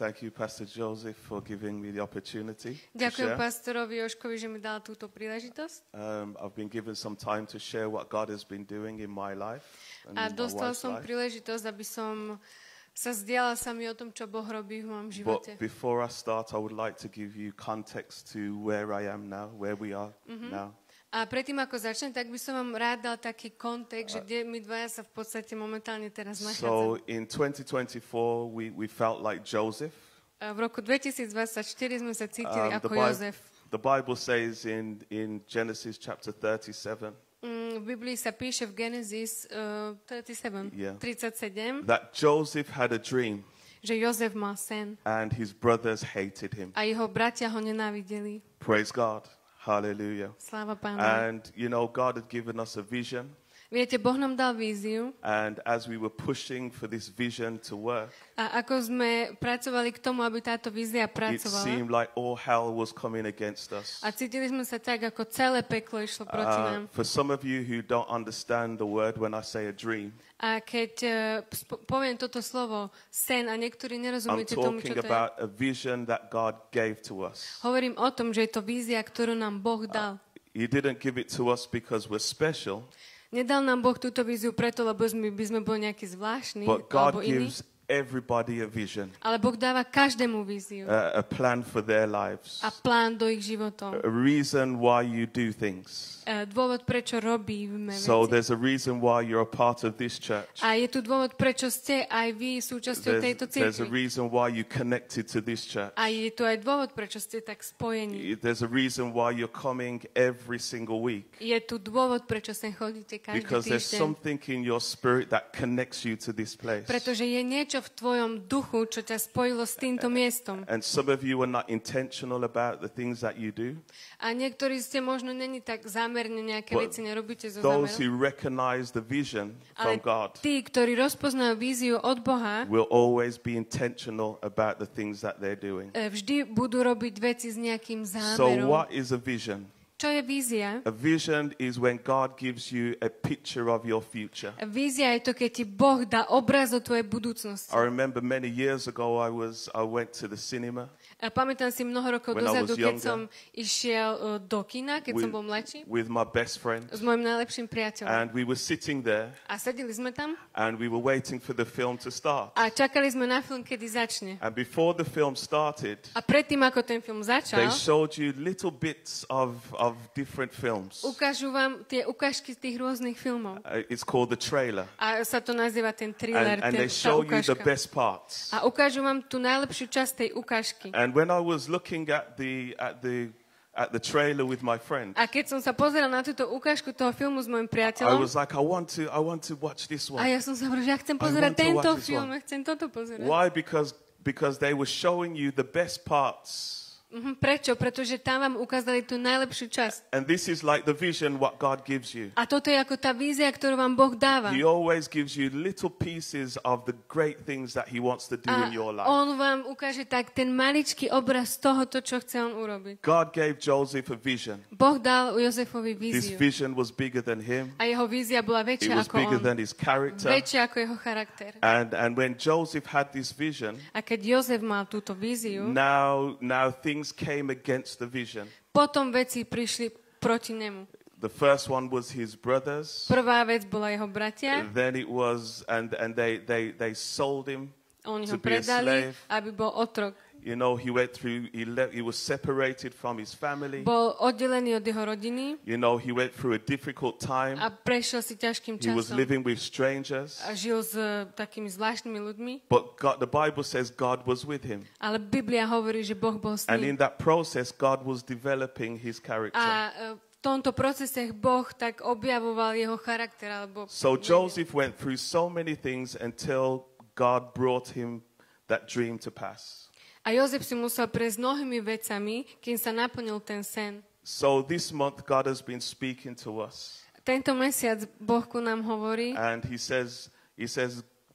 Thank you, Pastor Joseph, for giving me the opportunity Ďakujem to share. pastorovi Jožkovi, že mi dal túto príležitosť. I've been given some time to share what God has been doing in my life and A in my dostal wife's som life. príležitosť, aby som sa zdieľala sami o tom, čo Boh robí v mojom živote. But before I start, I would like to give you context to where I am now, where we are now. A predtým, ako začnem, tak by som vám rád dal taký kontext, že kde my dvaja sa v podstate momentálne teraz So nachádzame. in 2024, we felt like Joseph. V roku 2024 sme sa cítili The, ako Bi- Jozef. the Bible says in Genesis chapter 37 V Biblii sa píše v Genesis 37, Yeah. 37, that Joseph had a dream že Jozef mal sen and his brothers hated him. a jeho bratia ho nenávideli. Praise God. Hallelujah. Sláva Pánu. And, you know, God had given us a vision. Viete, Boh nám dal víziu And as we were pushing for this vision to work, a ako sme pracovali k tomu, aby táto vízia it pracovala. seemed like all hell was coming against us. A cítili sme sa tak, ako celé peklo išlo proti nám. For some of you who don't understand the word when I say a dream, A keď poviem toto slovo sen a niektorí I'm nerozumiete tomu, čo talking to je, about a vision that God gave to us. hovorím o tom, že je to vízia, ktorú nám Boh dal. He didn't give it to us because we're special, Nedal nám Boh túto víziu preto, lebo by sme boli nejaký zvláštny but alebo God iný, gives everybody a vision, ale Boh dáva každému víziu a plan for their lives, a plán do ich životov. a reason why you do things. Dôvod, prečo robíme So veci. there's a reason why you're a part of this church. A je tu dôvod, prečo ste aj vy súčasťou tejto There's a cirkvi. reason why you connected to this church. A je tu aj dôvod, prečo ste tak spojení. There's a reason why you're coming every single week. Je tu dôvod, prečo sem chodíte každý Because there's týždeň. something in your spirit that connects you to this place. Pretože je niečo v tvojom duchu, čo ťa spojilo s týmto miestom. And some of you are not intentional about the things that you do. A niektorí ste možno není tak zámerne nejaké But veci nerobíte zo those zámeru. who recognize the vision from Ale God tí, ktorí rozpoznajú víziu od Boha, will always be intentional about the things that they're doing. vždy budú robiť veci s nejakým So zámerom. what is a vision? Čo je vízia? A vision is when God gives you a picture of your future. Vízia je to, keď ti Boh dá obraz o tvojej budúcnosti. I remember many years ago I went to the cinema A pamätám si mnoho rokov When I dozadu, was keď younger, som išiel do kina, keď som bol mladší, with my best friend, s mojim najlepším priateľom. and we were sitting there A sedeli sme tam and we were waiting for the film to start. a čakali sme na film, kedy začne. And before the film started, A predtým, ako ten film they začal, showed you little bits of different films. ukážu vám tie ukážky z tých rôznych filmov. It's called the trailer. A sa to nazýva ten thriller, And they tá show you the ukážka. best parts. A ukážu vám tú najlepšiu časť tej ukážky. And when I was looking at the trailer with my friend, A keď som sa pozeral na túto ukážku toho filmu s mojim I priateľom, was like, I want to watch this a one. ja som sa hovoril, že ja chcem pozerať want to tento watch this film, one. ja chcem toto pozerať. Why? Because they were showing you the best parts. Prečo? Pretože tam vám ukázali tú najlepšiu časť. And this is like the vision what God gives you. A toto je ako tá vízia, ktorú vám Boh dáva. He always gives you little pieces of the great things that he wants to do A in your life. on vám ukáže tak ten maličký obraz toho, čo chce on urobiť. God gave Joseph a vision. Boh dal Jozefovi This víziu. vision was bigger than him. A jeho vízia bola It väčšia was ako bigger on. than his character. Väčšia ako jeho charakter. And when Joseph had this vision, A keď Jozef mal túto víziu, now things came against the vision. potom veci prišli proti nemu. The first one was his brothers. Prvá vec bola jeho bratia. Then it was and they sold him Oni to ho be a predali, slave. aby bol otrok. You know, he was separated from his family. Bol oddelený od jeho rodiny You know, he went through a difficult time. a prešiel si ťažkým He was časom. living with strangers. A žil s takými zvláštnymi ľuďmi. But the Bible says God was with him. Ale Biblia hovorí, že Boh bol s And in ním. that process, God was developing his character. A v tomto procese Boh tak objavoval jeho charakter. Alebo So Joseph went through so many things until God brought him that dream to pass. A Jozef si musel prejsť mnohými vecami, kým sa naplnil ten sen. So this month, God has been speaking to us. Tento mesiac Boh ku nám hovorí And he says,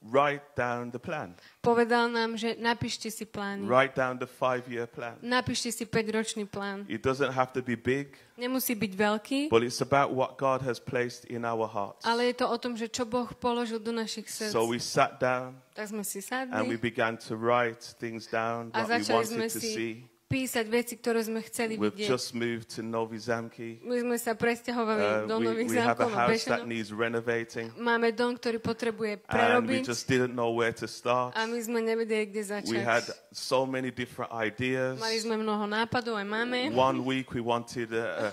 write down the plan. Povedal nám, že napíšte si plány. Write down the 5-year plan. Napíšte si 5-ročný plán. It doesn't have to be big, Nemusí byť veľký, but it's about what God has placed in our hearts. ale je to o tom, že čo Boh položil do našich srdc. So we sat down Tak sme si and we sadli began to write things down, a what we začali sme wanted to si see. písať veci, ktoré sme chceli We've vidieť. just moved to Novi Zamki. My sme sa presťahovali do Nových We have a Zámkov a house that Bešanov. needs renovating, Máme dom, ktorý potrebuje and we prerobiť just didn't know where to start. a my sme nevedeli, kde We had začať. so many different ideas. Mali sme mnoho nápadov, aj máme. One week we wanted a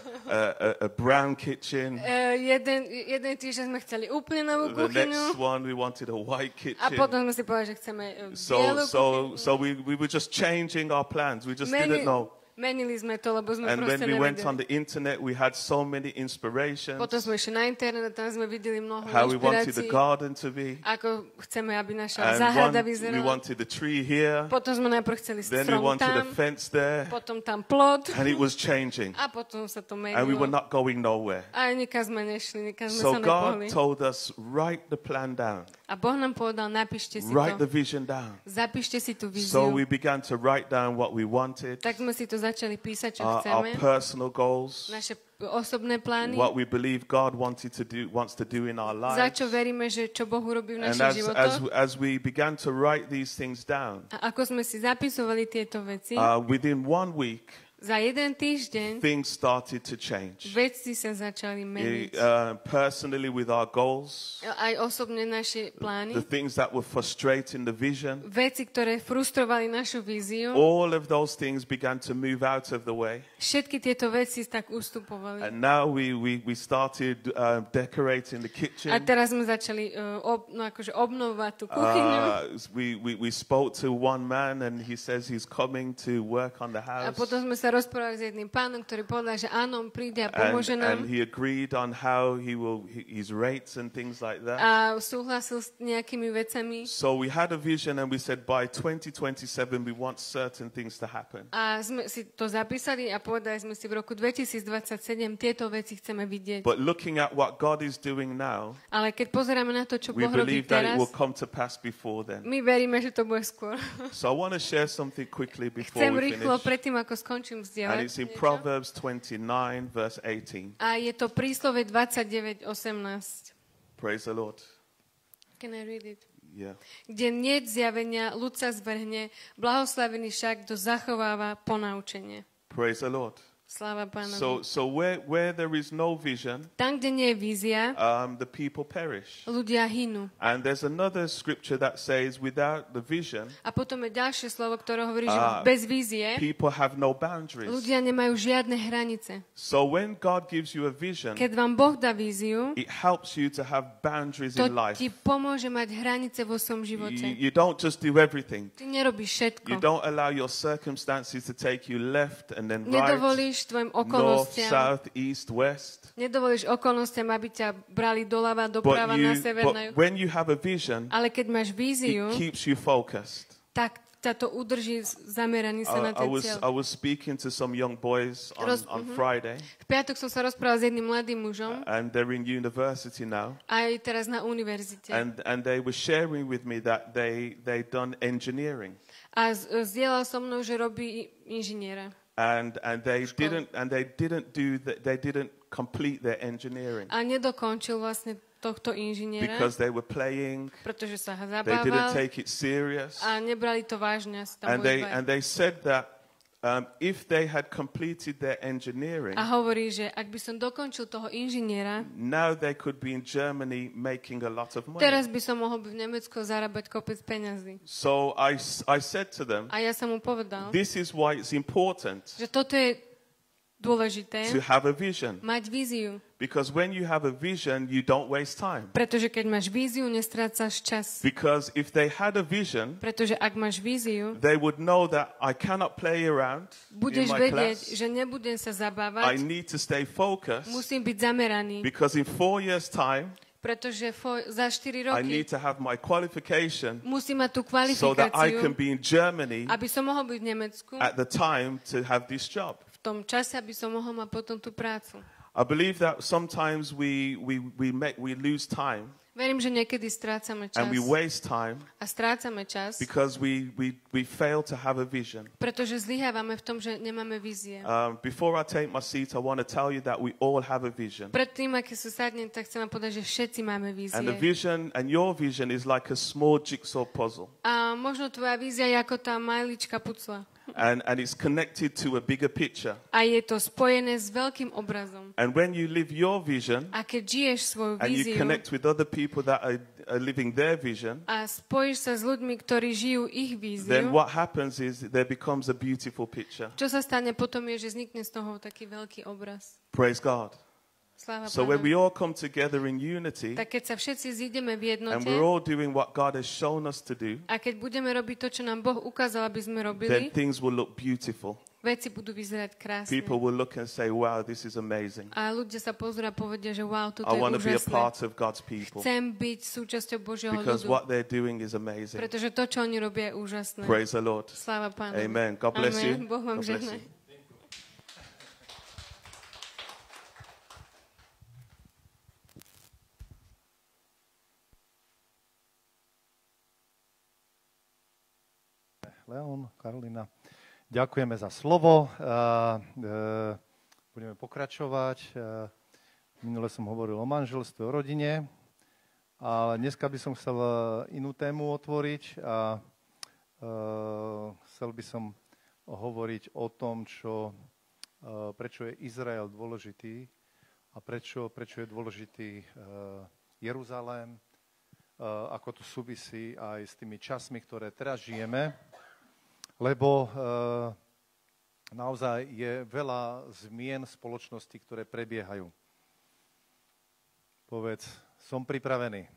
brown kitchen. Jeden týždeň sme chceli úplne novú The next kuchyňu one we wanted a white a kitchen. potom sme si povedali, že chceme bielu kuchyňu. So we were just changing our plans. We just didn't know. Menili sme to, lebo sme And when proste we went on nevedeli. the internet, we had so many inspirations. Potom sme išli na internet a tam sme videli mnoho How we wanted the inšpirácií, garden to be. ako chceme, aby naša And záhrada we vyzerala. wanted the tree here. Potom sme najprv chceli Then we strom wanted a tam, fence there. potom tam plot And it was changing. a potom sa to And we were menilo. not going nowhere. A nikam sme nešli, nikam sme So sa God nepohli. told us, write the plan down. A Boh nám povedal, napíšte si Write the to. vision down. Zapíšte si tú So we víziu. began to write down what we wanted, Tak sme si to začali písať, čo our chceme. personal goals, Naše osobné plány. what we believe God wants to do in our Za lives. čo veríme, že čo Boh urobí v And našich životoch. as we began to write these things down, A ako sme si zapisovali tieto veci, within 1 week, za jeden týždeň things started to change. veci sa začali meniť. Personally, with our goals, Aj osobne naše the plány. things that were frustrating the vision, Veci, ktoré frustrovali našu víziu. all of those things began to move out of the way. Všetky tieto veci tak ustupovali. And now we started decorating the kitchen. A teraz sme začali akože obnovovať tú kuchyňu. We spoke to one man and he says he's coming to work on the A house. potom sme sa rozprávali s jedným pánom, ktorý povedal, že áno, on príde a pomôže And nám. he agreed on how his rates and things like that. A súhlasil s nejakými vecami. So we had a vision and we said by 2027 we want certain things to happen. A sme si to zapísali a povedali sme si v roku 2027 tieto veci chceme vidieť. But looking at what God is doing now, Ale keď pozeráme na to, čo we Boh robí believe that it teraz, will come to pass before then. my veríme, že to bude skôr. So I want to share something quickly before Chcem we rýchlo finish. predtým, ako skončím And vzdielať. it's in niečo. Proverbs 29 verse 18. A je to príslove 29:18. Praise the Lord. Can I read it? Yeah. Kde nie zjavenia, ľud sa zvrhne, blahoslavený však, kto zachováva ponaučenie. Praise the Lord. Sláva Pánovi. So where there is no vision, Tam, kde nie je vízia, the people perish. ľudia hynú. And there's another scripture that says without the vision, A potom je ďalšie slovo, ktoré hovorí, že bez vízie people have no boundaries. ľudia nemajú žiadne hranice. So when God gives you a vision, Keď vám Boh dá víziu, it helps you to have boundaries to in life. ti pomôže mať hranice vo svojom živote. You don't just do everything. Ty nerobíš You všetko. don't allow your circumstances to take you left and then right, Nedovolíš tvojim north, okolnostiam, south, east, west. nedovolíš okolnostiam, aby ťa brali doľava, doprava, na sever, na juh. But when you have a vision, Ale keď máš víziu, it keeps you focused. tak ťa to udrží zameraný sa na ten cieľ. I was speaking to some young boys on Friday, V piatok som sa rozprával s jedným mladým mužom, and they're in university now, aj teraz na univerzite. and they were sharing with me that they done engineering, A zdieľal so mnou, že robí inžiniera. and they didn't complete their engineering A nedokončil vlastne tohto inžiniera, because they were playing. pretože sa They didn't zabával take it serious, a nebrali to vážne. Asi tam and boli dvaja. they said that if they had completed their engineering, A hovorí, že ak by som dokončil toho inžiniera, now they could be in Germany making a lot of money. teraz by som mohol byť v Nemecku zarábať kopec peňazí. So I said to them, A ja som mu povedal, this is why it's important že toto je dôležité, to have a vision. mať víziu. Because when you have a vision, you don't waste time. Pretože keď máš víziu, nestrácaš čas. Because if they had a vision, Pretože ak máš víziu, they would know that I cannot play around in budeš my vedieť, class. že nebudem sa I zabávať, need to stay focused musím byť zameraný, because in 4 years' time, pretože za 4 I roky need to have my qualification musím mať tú so that I kvalifikáciu, can be in Germany aby som mohol byť v Nemecku, at the time to have this job. v tom čase, aby som mohol mať potom tú prácu. I believe that sometimes we lose time Verím, že niekedy strácame čas. and we waste time A strácame čas, because we fail to have a vision. pretože zlyhávame v tom, že nemáme vízie. Before I take my seat, I want to tell you that we all have a vision. Predtým, aké sa sadnem, tak chcem vám povedať, že všetci máme vízie. And the vision and your vision is like a small jigsaw puzzle. A možno tvoja vízia je ako tá maličká pucla. And it's connected to a bigger picture. A je to spojené s veľkým obrazom. And when you live your vision A keď žiješ svoju and you víziu connect with other people that are living their vision, a spojíš sa s ľuďmi, ktorí žijú ich then víziu, what happens is there becomes a beautiful picture. čo sa stane potom je, že vznikne z toho taký veľký obraz. Praise God. Sláva So when we Pánovi. all come together in unity Tak keď sa všetci zídeme v and jednote we're all doing what God has shown us to do, a keď budeme robiť to, čo nám Boh ukázal, aby sme then robili, things will look beautiful. veci budú vyzerať krásne. People will look and say, wow, this is amazing. A ľudia sa pozrú a povedia, že wow, toto I je want to be a úžasné. part of God's people Chcem byť súčasťou Božieho because ľudu, what they're doing is amazing. pretože to, čo oni robia, je úžasné. Praise the Lord. Sláva Pánovi. Amen. God bless Amen. you. Boh vám God bless žehnaj. you. Leon, Karolina, ďakujeme za slovo. Budeme pokračovať. Minule som hovoril o manželstve, o rodine, ale dneska by som chcel inú tému otvoriť a chcel by som hovoriť o tom, prečo je Izrael dôležitý a prečo je dôležitý Jeruzalém, ako to súvisí aj s tými časmi, ktoré teraz žijeme. Lebo naozaj je veľa zmien spoločnosti, ktoré prebiehajú. Povedz, som pripravený.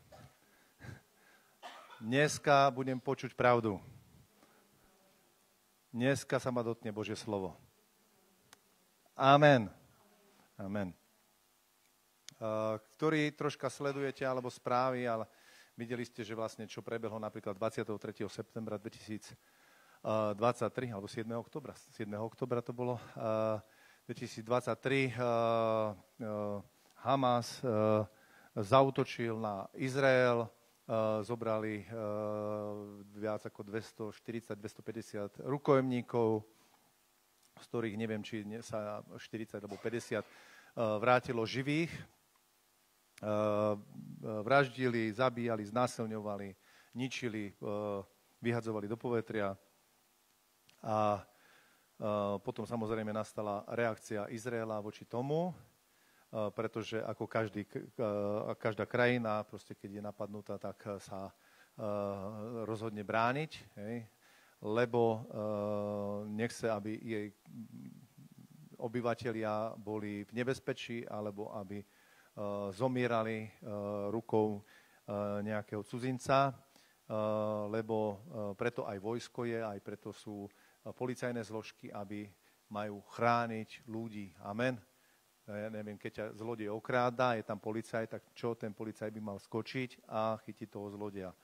Dneska budem počuť pravdu. Dneska sa ma dotkne Božie slovo. Amen. Amen. Ktorí troška sledujete, alebo správy, ale videli ste, že vlastne čo prebehlo napríklad 23. septembra 2023, alebo 7. oktobra. 7. oktobra to bolo. 2023 Hamas zaútočil na Izrael, zobrali viac ako 240-250 rukojemníkov, z ktorých neviem, či sa 40 alebo 50 vrátilo živých. Vraždili, zabíjali, znásilňovali, ničili, vyhadzovali do povetria. A potom samozrejme nastala reakcia Izraela voči tomu, pretože ako každá krajina, proste keď je napadnutá, tak sa rozhodne brániť, hej, lebo nechce, aby jej obyvatelia boli v nebezpečí, alebo aby zomierali rukou nejakého cudzinca, lebo preto aj vojsko je, aj preto sú policajné zložky, aby majú chrániť ľudí. Amen. Ja neviem, keď ťa zlodej okráda, je tam policaj, tak čo ten policaj by mal skočiť a chytiť toho zlodeja.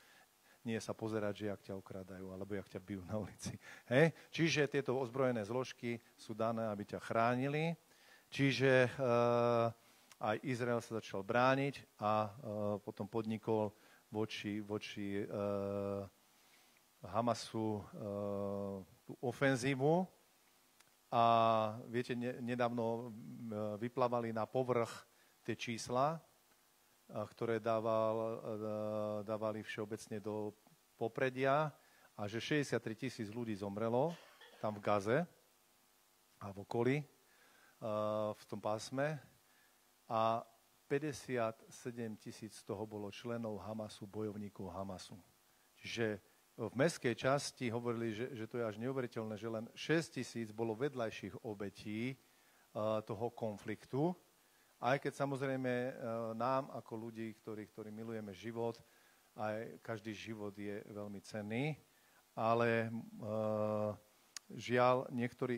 Nie sa pozerať, že jak ťa okrádajú, alebo jak ťa bijú na ulici. Hej? Čiže tieto ozbrojené zložky sú dané, aby ťa chránili. Čiže aj Izrael sa začal brániť a potom podnikol voči Hamasu tú ofenzívu. A viete, nedávno vyplávali na povrch tie čísla, ktoré dávali všeobecne do popredia, a že 63 000 ľudí zomrelo tam v Gaze a v okolí, v tom pásme, a 57 000 z toho bolo členov Hamasu, bojovníkov Hamasu. Čiže v mestskej časti hovorili, že to je až neuveriteľné, že len 6 000 bolo vedľajších obetí toho konfliktu. Aj keď samozrejme nám, ako ľudí, ktorí milujeme život, aj každý život je veľmi cenný, ale žiaľ,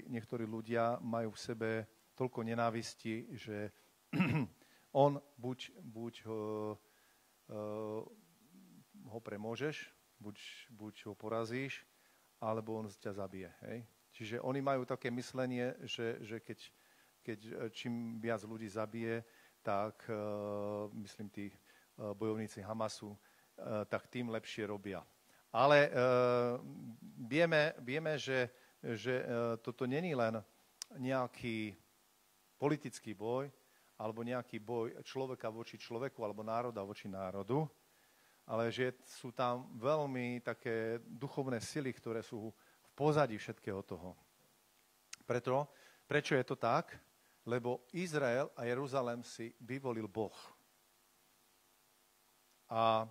niektorí ľudia majú v sebe toľko nenávisti, že on buď ho premôžeš, buď ho porazíš, alebo on ťa zabije. Hej? Čiže oni majú také myslenie, že keď čím viac ľudí zabije, tak myslím tí bojovníci Hamasu, tak tým lepšie robia. Ale vieme, že toto není len nejaký politický boj, alebo nejaký boj človeka voči človeku, alebo národa voči národu, ale že sú tam veľmi také duchovné sily, ktoré sú v pozadí všetkého toho. Prečo je to tak? Lebo Izrael a Jeruzalém si vyvolil Boh. A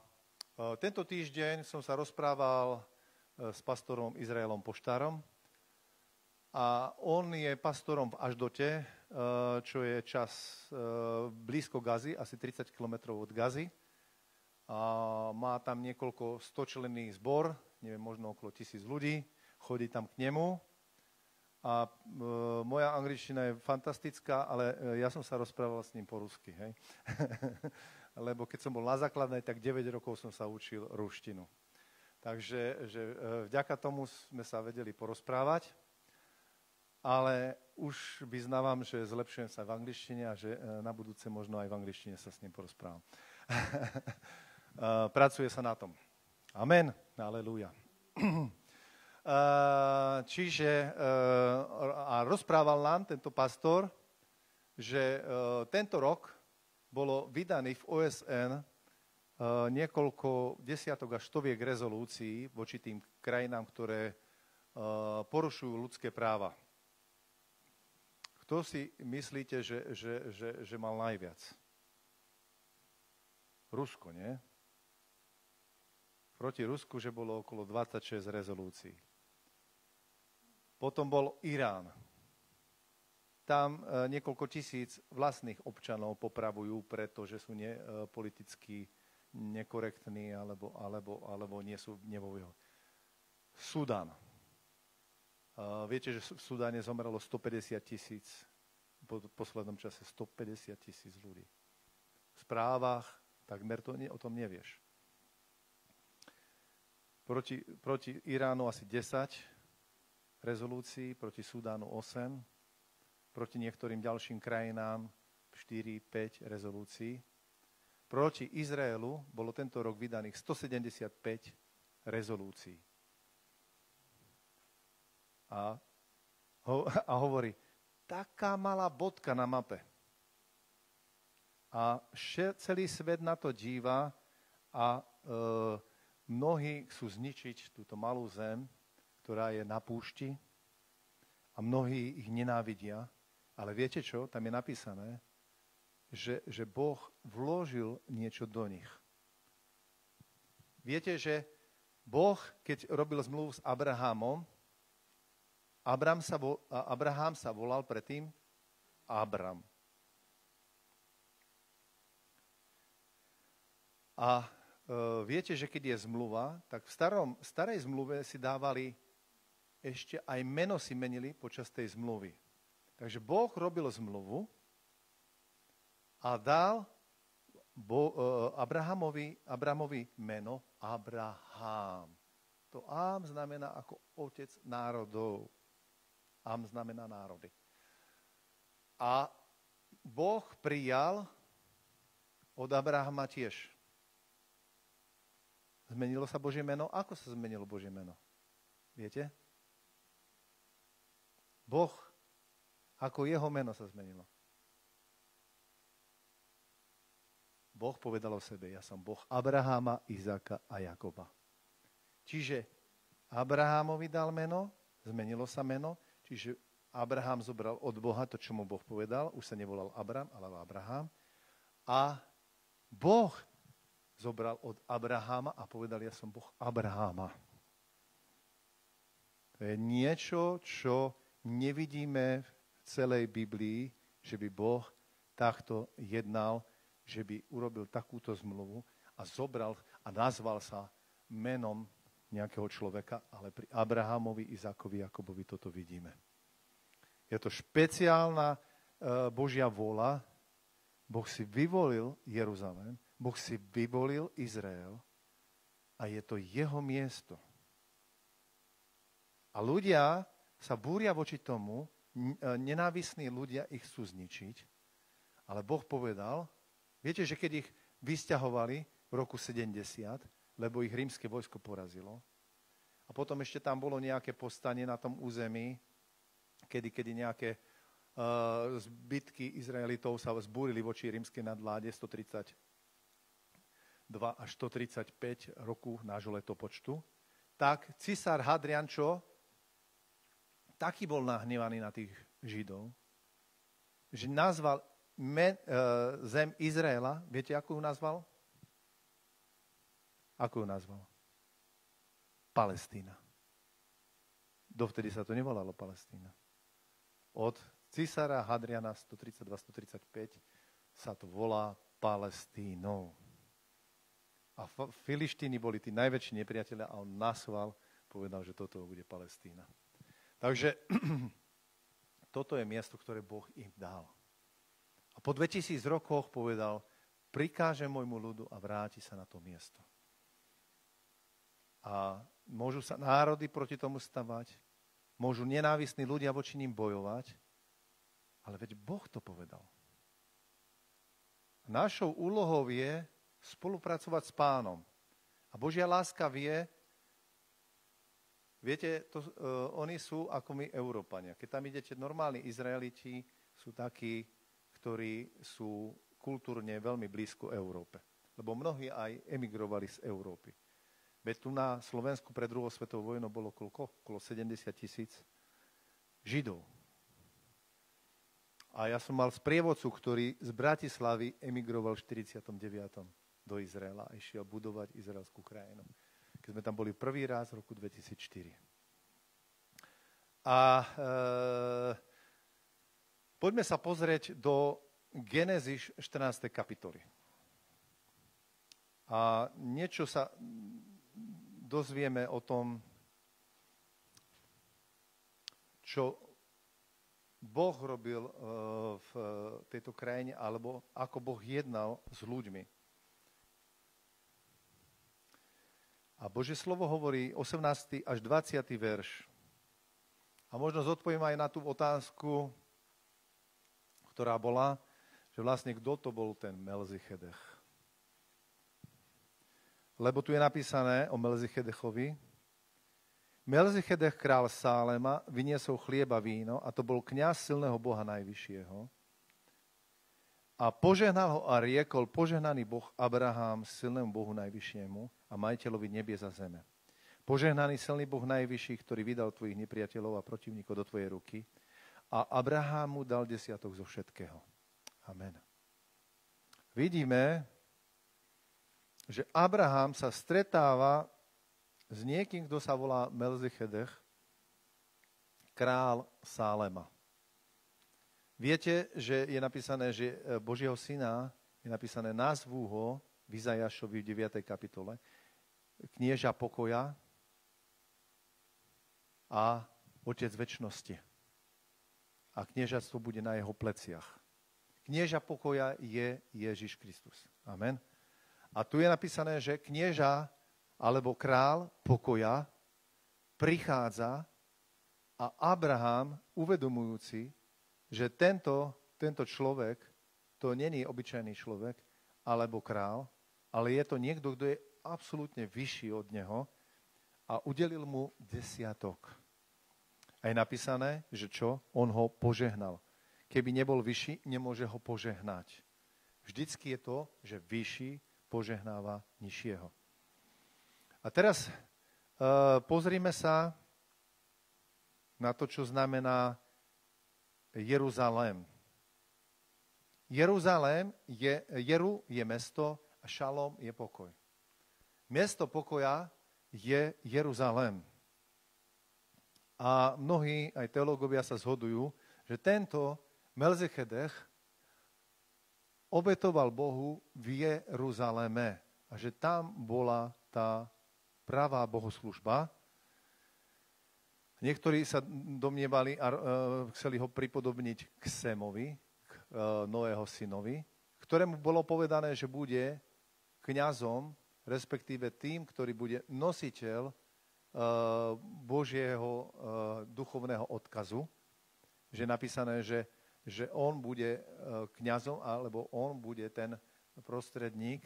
tento týždeň som sa rozprával s pastorom Izraelom Poštárom a on je pastorom v Aždote, čo je čas blízko Gazy, asi 30 kilometrov od Gazy. A má tam niekoľko stočlenný zbor, neviem, možno okolo 1000 ľudí, chodí tam k nemu. A moja angličtina je fantastická, ale ja som sa rozprával s ním po rusky, hej. Lebo keď som bol na základnej, tak 9 rokov som sa učil ruštinu. Takže vďaka tomu sme sa vedeli porozprávať, ale už vyznávam, že zlepšujem sa v angličtine a že na budúce možno aj v angličtine sa s ním porozprávam. Pracuje sa na tom. Amen. Halelúja. Čiže a rozprával nám tento pastor, že tento rok bolo vydaných v OSN niekoľko desiatok až stoviek rezolúcií voči tým krajinám, ktoré porušujú ľudské práva. Kto si myslíte, že mal najviac? Rusko, nie? Proti Rusku, že bolo okolo 26 rezolúcií. Potom bol Irán. Tam niekoľko tisíc vlastných občanov popravujú, pretože sú politicky nekorektní alebo nie sú nevovyho. Sudan. Viete, že v Sudáne zomrelo 150 000, v poslednom čase 150 000 ľudí. V správach takmer o tom nevieš. Proti Iránu asi 10 rezolúcií, proti Sudánu 8, proti niektorým ďalším krajinám 4-5 rezolúcií. Proti Izraelu bolo tento rok vydaných 175 rezolúcií. A hovorí, taká malá bodka na mape. A celý svet na to díva a mnohí chcú zničiť túto malú zem, ktorá je na púšti a mnohí ich nenávidia. Ale viete čo? Tam je napísané, že Boh vložil niečo do nich. Viete, že Boh, keď robil zmluvu s Abrahamom, Abraham sa volal predtým Abram. A viete, že keď je zmluva, tak v starej zmluve si dávali ešte aj meno si menili počas tej zmluvy. Takže Boh robil zmluvu a dal Abrahamovi meno Abraham. To Ám znamená ako otec národov. Ám znamená národy. A Boh prijal od Abrahama tiež. Zmenilo sa Božie meno? Ako sa zmenilo Božie meno? Viete? Boh, ako jeho meno sa zmenilo. Boh povedal o sebe, ja som Boh Abrahama, Izáka a Jakoba. Čiže Abrahamovi dal meno, zmenilo sa meno, čiže Abraham zobral od Boha to, čo mu Boh povedal, už sa nevolal Abram, ale Abraham. A Boh zobral od Abrahama a povedal, ja som Boh Abrahama. To je niečo, čo nevidíme v celej Biblii, že by Boh takto jednal, že by urobil takúto zmluvu a zobral a nazval sa menom nejakého človeka, ale pri Abrahamovi, Izákovi, Jakobovi toto vidíme. Je to špeciálna Božia vôľa. Boh si vyvolil Jeruzalém, Boh si vyvolil Izrael a je to jeho miesto. A ľudia sa búria voči tomu, nenávisní ľudia ich chcú zničiť, ale Boh povedal, viete, že keď ich vysťahovali v roku 70, lebo ich rímske vojsko porazilo. A potom ešte tam bolo nejaké povstanie na tom území, kedy nejaké zbytky Izraelitov sa zbúrili voči rímskej nadvláde 132 až 135 roku nášho letopočtu. Tak cisár Hadrian taký bol nahnevaný na tých Židov, že nazval zem Izraela, viete, ako ju nazval? Ako ju nazval? Palestína. Dovtedy sa to nevolalo Palestína. Od cisára Hadriana 132-135 sa to volá Palestínou. A Filištíni boli tí najväčší nepriatelia a on nasval, povedal, že toto bude Palestína. Takže toto je miesto, ktoré Boh im dal. A po 2000 rokoch povedal, prikážem môjmu ľudu a vráti sa na to miesto. A môžu sa národy proti tomu stavať, môžu nenávistní ľudia voči ním bojovať, ale veď Boh to povedal. Našou úlohou je spolupracovať s Pánom. A Božia láska viete, oni sú ako my Európania. Keď tam idete, normálni Izraeliti sú takí, ktorí sú kultúrne veľmi blízko Európe. Lebo mnohí aj emigrovali z Európy. Veď tu na Slovensku pred druhou svetovou vojnou bolo okolo 70 000 Židov. A ja som mal sprievodcu, ktorý z Bratislavy emigroval v 49. do Izraela a išiel budovať izraelskú krajinu. Keď sme tam boli prvý raz v roku 2004. A poďme sa pozrieť do Genesis 14. kapitoly. A niečo sa dozvieme o tom, čo Boh robil v tejto krajine, alebo ako Boh jednal s ľuďmi. A Božie slovo hovorí 18. až 20. verš. A možno zodpoviem aj na tú otázku, ktorá bola, že vlastne kto to bol ten Melzichedech. Lebo tu je napísané o Melzichedechovi, Melzichedech, král Sálema, vyniesol chlieb a víno a to bol kňaz silného Boha Najvyššieho. A požehnal ho a riekol, požehnaný Boh Abraham silnému Bohu Najvyššiemu a majiteľovi nebies a zeme. Požehnaný silný Boh Najvyšší, ktorý vydal tvojich nepriateľov a protivníkov do tvojej ruky. A Abraham mu dal desiatok zo všetkého. Amen. Vidíme, že Abraham sa stretáva s niekým, kto sa volá Melzichedech, král Sálema. Viete, že je napísané, že Božieho syna je napísané, nazvú ho v Izajašovi v 9. kapitole knieža pokoja a otec večnosti. A kniežatstvo bude na jeho pleciach. Knieža pokoja je Ježiš Kristus. Amen. A tu je napísané, že knieža alebo král pokoja prichádza a Abraham, uvedomujúci, že tento človek, to není obyčajný človek, alebo král, ale je to niekto, kto je absolútne vyšší od neho a udelil mu desiatok. A je napísané, že čo? On ho požehnal. Keby nebol vyšší, nemôže ho požehnať. Vždycky je to, že vyšší požehnáva nižšieho. A teraz pozrime sa na to, čo znamená Jeruzalém. Jeru je mesto a Šalom je pokoj. Mesto pokoja je Jeruzalém. A mnohí, aj teológovia sa zhodujú, že tento Melzichedech obetoval Bohu v Jeruzaléme a že tam bola tá pravá bohoslužba. Niektorí sa domnievali a chceli ho pripodobniť k Sémovi, k Noého synovi, ktorému bolo povedané, že bude kňazom, respektíve tým, ktorý bude nositeľ Božieho duchovného odkazu. Že je napísané, že on bude kňazom, alebo on bude ten prostredník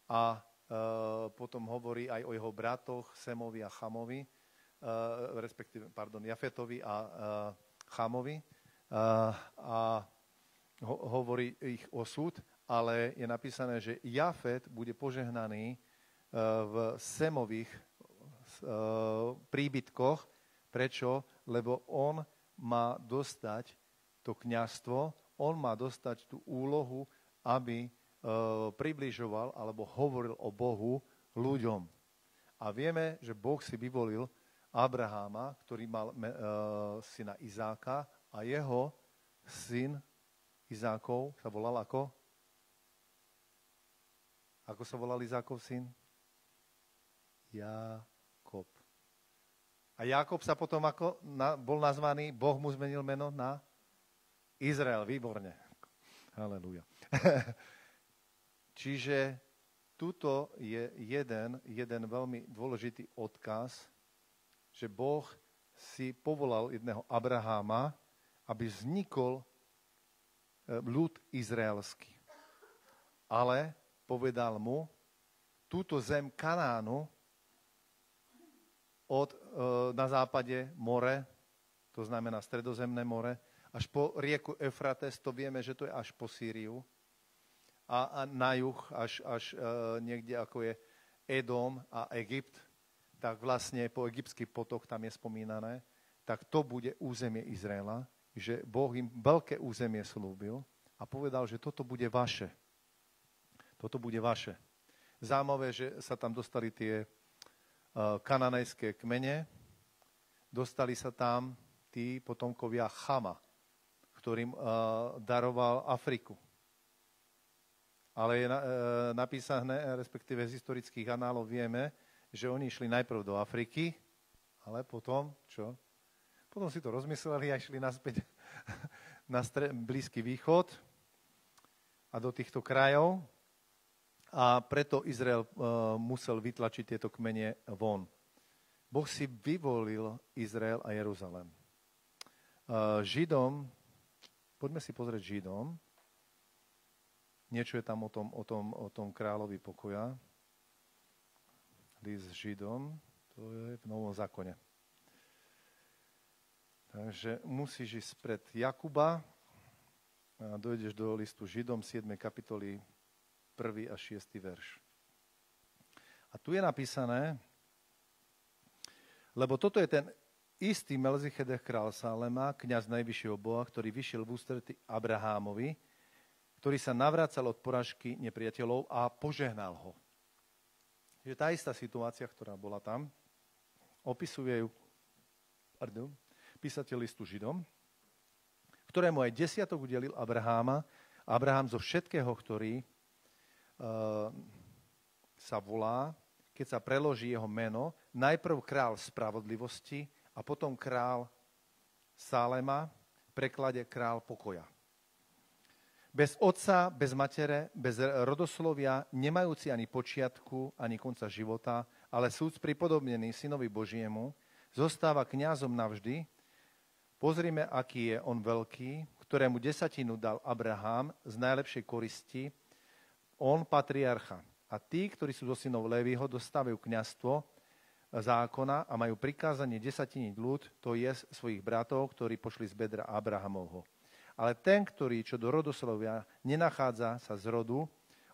a potom hovorí aj o jeho bratoch Semovi a Chamovi, respektíve, Jafetovi a Chamovi a hovorí ich osud, ale je napísané, že Jafet bude požehnaný v Semových príbytkoch. Prečo? Lebo on má dostať to kňazstvo, on má dostať tú úlohu, aby približoval alebo hovoril o Bohu ľuďom. A vieme, že Boh si vyvolil Abraháma, ktorý mal syna Izáka a jeho syn Izákov sa volal ako? Ako sa volal Izákov syn? Jákob. A Jákob sa potom bol nazvaný, Boh mu zmenil meno na Izrael. Výborne. Halelúja. Čiže tuto je jeden veľmi dôležitý odkaz, že Boh si povolal jedného Abraháma, aby vznikol ľud izraelský. Ale povedal mu, túto zem Kanánu na západe more, to znamená Stredozemné more, až po rieku Eufrates, to vieme, že to je až po Sýriu, a na juh, až niekde ako je Edom a Egypt, tak vlastne po egyptský potok tam je spomínané, tak to bude územie Izraela, že Boh im veľké územie slúbil a povedal, že toto bude vaše. Toto bude vaše. Zaujímavé, že sa tam dostali tie kananejské kmene, dostali sa tam tí potomkovia Chama, ktorým daroval Afriku. Ale je napísané, respektíve z historických análov vieme, že oni išli najprv do Afriky, ale potom, čo? Potom si to rozmysleli a išli naspäť na Blízky východ a do týchto krajov. A preto Izrael musel vytlačiť tieto kmene von. Boh si vyvolil Izrael a Jeruzalém. Židom, poďme si pozrieť Židom. Niečo je tam o tom kráľovi pokoja. List Židom, to je v Novom zákone. Takže musíš ísť pred Jakuba a dojdeš do listu Židom 7. kapitoly 1. a 6. verš. A tu je napísané, lebo toto je ten istý Melzichedek král Salema, kňaz najvyššieho Boha, ktorý vyšiel v ústretí Abrahámovi, ktorý sa navracal od porážky nepriateľov a požehnal ho. Že tá istá situácia, ktorá bola tam, opisuje ju písateľ listu Židom, ktorému aj desiatok udelil Abraháma. Abrahám zo všetkého, ktorý sa volá, keď sa preloží jeho meno, najprv král spravodlivosti a potom král Salema, v preklade král pokoja. Bez otca, bez matere, bez rodoslovia, nemajúci ani počiatku, ani konca života, ale súd pripodobnený synovi Božiemu, zostáva kňazom navždy. Pozrime, aký je on veľký, ktorému 10 dal Abraham z najlepšej koristi, on patriarcha. A tí, ktorí sú zo synov Léviho, dostávajú kňazstvo zákona a majú prikázanie 10 ľud, to je svojich bratov, ktorí pošli z bedra Abrahamovho. Ale ten, ktorý čo do rodoslovia nenachádza sa z rodu,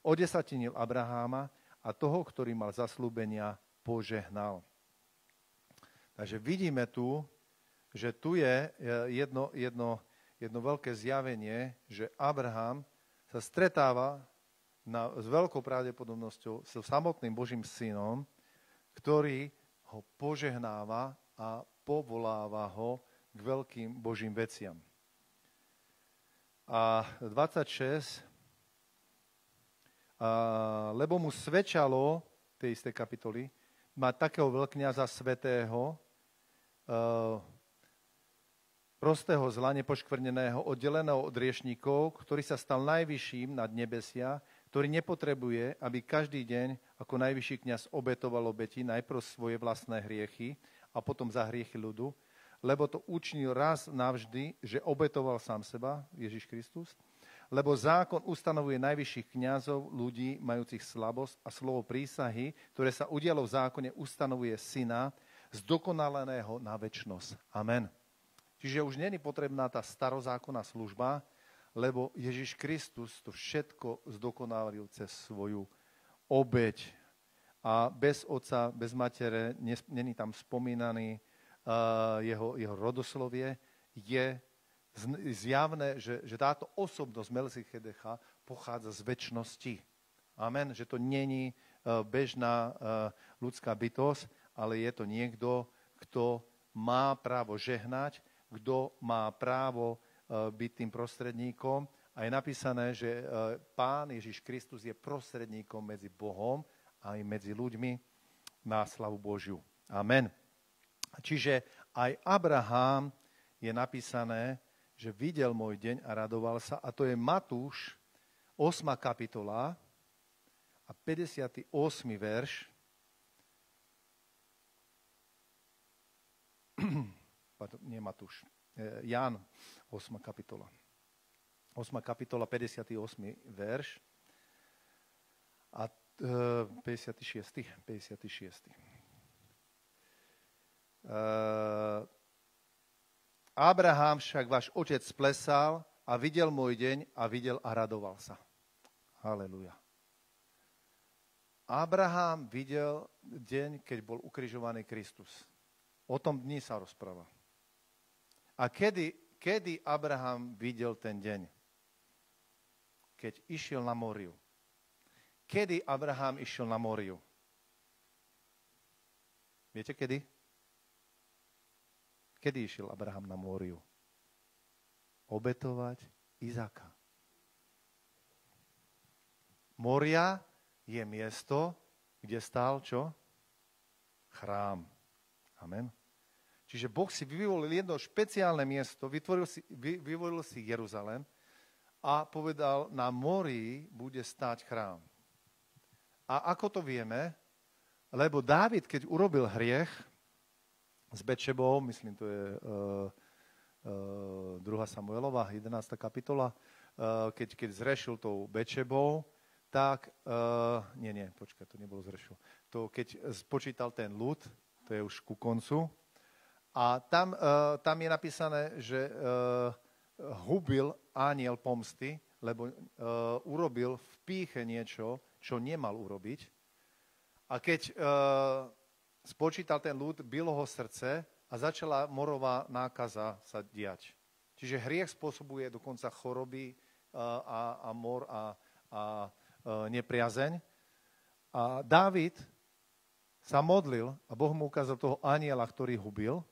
odesatinil Abraháma a toho, ktorý mal zaslúbenia, požehnal. Takže vidíme tu, že tu je jedno veľké zjavenie, že Abraham sa stretáva s veľkou pravdepodobnosťou s samotným Božím synom, ktorý ho požehnáva a povoláva ho k veľkým Božím veciam. A 26, lebo mu svedčalo, tej isté kapitoly, mať takého veľkňaza svätého, prostého zla, nepoškvrneného, oddeleného od hriešnikov, ktorý sa stal najvyšším nad nebesia, ktorý nepotrebuje, aby každý deň ako najvyšší kňaz obetoval obeti najprv svoje vlastné hriechy a potom za hriechy ľudu, lebo to učinil raz navždy, že obetoval sám seba, Ježiš Kristus, lebo zákon ustanovuje najvyšších kňazov ľudí majúcich slabosť a slovo prísahy, ktoré sa udialo v zákone, ustanovuje syna zdokonaleného na večnosť. Amen. Čiže už není potrebná tá starozákonná služba, lebo Ježiš Kristus to všetko zdokonalil cez svoju obeť. A bez otca, bez matere, není tam spomínaný jeho rodoslovie, je zjavné, že táto osobnosť Melchizedecha pochádza z večnosti. Amen. Že to není bežná ľudská bytosť, ale je to niekto, kto má právo žehnať, kto má právo byť tým prostredníkom. A je napísané, že Pán Ježiš Kristus je prostredníkom medzi Bohom a aj medzi ľuďmi na slavu Božiu. Amen. Čiže aj Abraham je napísané, že videl môj deň a radoval sa. A to je Matúš, 8. kapitola a 58. verš. Nie Matúš. Ján, 8. kapitola. 8. kapitola, 58. verš a 56. Abraham však váš otec splesal a videl môj deň a videl a radoval sa. Haleluja. Abraham videl deň, keď bol ukrižovaný Kristus. O tom dni sa rozpráva. A kedy Abraham videl ten deň? Keď išiel na Moriu. Kedy Abraham išiel na Moriu? Viete kedy? Kedy išiel Abraham na Moriu? Obetovať Izáka. Moria je miesto, kde stál čo? Chrám. Amen. Čiže Boh si vyvolil jedno špeciálne miesto, vyvolil si Jeruzalém a povedal, na mori bude stáť chrám. A ako to vieme? Lebo Dávid, keď urobil hriech s Betšebou, myslím, to je 2. Samuelova, 11. kapitola, keď zrešil tou Betšebou, tak, počkaj, to nebolo zrešil. To, keď spočítal ten ľud, to je už ku koncu, a tam je napísané, že hubil anjel pomsty, lebo urobil v pýche niečo, čo nemal urobiť. A keď spočítal ten ľud, bylo ho srdce a začala morová nákaza sa diať. Čiže hriech spôsobuje dokonca choroby a mor a nepriazeň. A Dávid sa modlil a Boh mu ukázal toho anjela, ktorý hubil,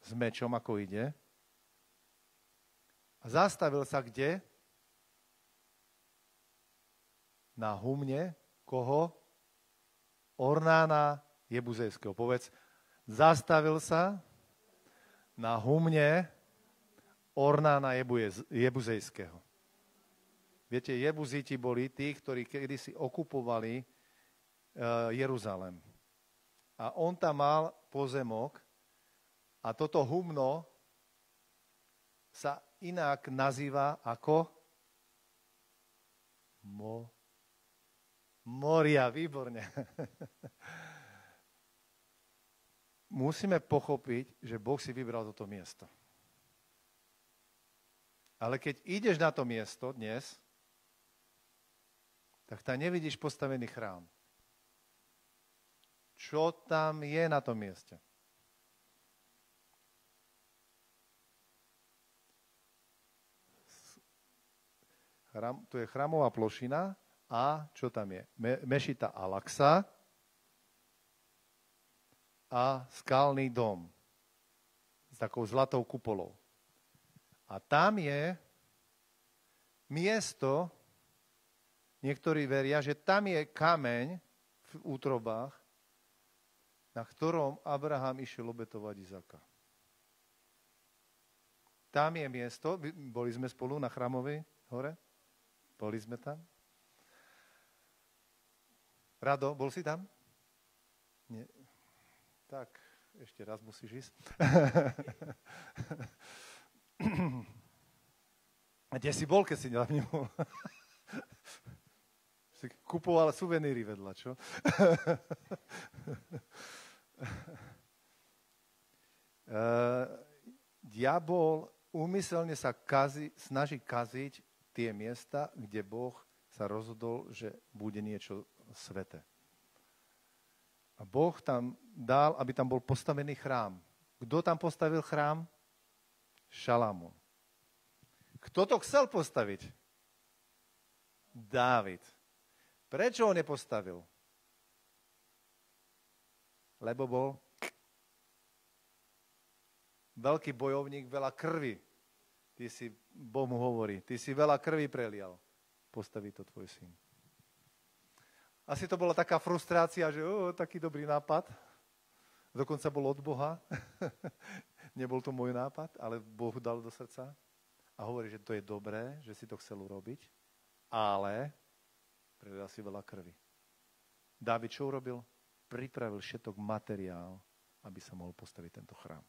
s mečom, ako ide. A zastavil sa kde? Na humne koho? Ornána Jebuzejského. Povedz, zastavil sa na humne Ornána Jebuzejského. Viete, Jebuzíti boli tí, ktorí kedysi okupovali Jeruzalém. A on tam mal pozemok a toto humno sa inak nazýva ako Moria, výborne. Musíme pochopiť, že Boh si vybral toto miesto. Ale keď ideš na to miesto dnes, tak tam nevidíš postavený chrám. Čo tam je na tom mieste? Tu je chrámová plošina a čo tam je? Mešita Al-Aqsa a skalný dom s takou zlatou kupolou. A tam je miesto, niektorí veria, že tam je kameň v útrobách, na ktorom Abraham išiel obetovať Izáka. Tam je miesto, boli sme spolu na Chrámovej hore? Boli sme tam? Rado, bol si tam? Nie. Tak, ešte raz musíš ísť. A kde si bol, keď si nebol? Si kupoval suveníry vedľa, čo? Diabol úmyselne sa snaží kaziť tie miesta, kde Boh sa rozhodol, že bude niečo sveté. A Boh tam dal, aby tam bol postavený chrám. Kto tam postavil chrám? Šalamún. Kto to chcel postaviť? Dávid. Prečo ho nepostavil? Lebo bol veľký bojovník, veľa krvi. Ty si, Boh mu hovorí, ty si veľa krvi prelial. Postaví to tvoj syn. Asi to bola taká frustrácia, že taký dobrý nápad. Dokonca bol od Boha. Nebol to môj nápad, ale Boh dal do srdca. A hovorí, že to je dobré, že si to chcel urobiť, ale prelial si veľa krvi. Dávid čo urobil? Pripravil všetok materiál, aby sa mohol postaviť tento chrám.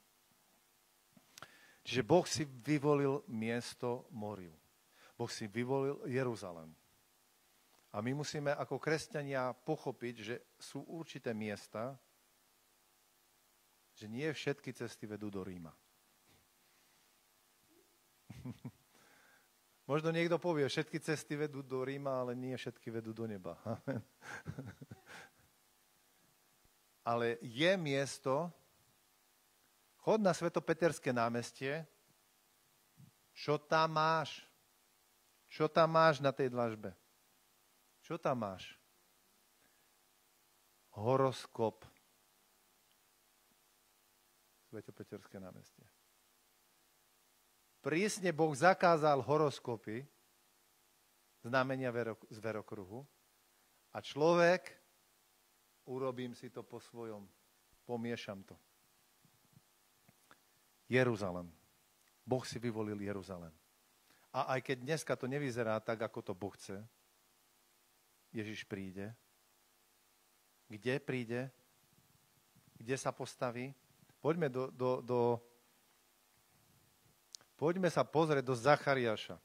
Čiže Boh si vyvolil miesto Moriu. Boh si vyvolil Jeruzalém. A my musíme ako kresťania pochopiť, že sú určité miesta, že nie všetky cesty vedú do Ríma. Možno niekto povie, všetky cesty vedú do Ríma, ale nie všetky vedú do neba. Amen. Ale je miesto, chod na Svetopeterské námestie, čo tam máš? Čo tam máš na tej dlažbe? Čo tam máš? Horoskop. Svetopeterské námestie. Prísne Boh zakázal horoskopy, znamenia z verokruhu a človek, urobím si to po svojom, pomiešam to. Jeruzalém. Boh si vyvolil Jeruzalém. A aj keď dneska to nevyzerá tak, ako to Boh chce, Ježiš príde. Kde príde? Kde sa postaví? Poďme Poďme sa pozrieť do Zachariáša.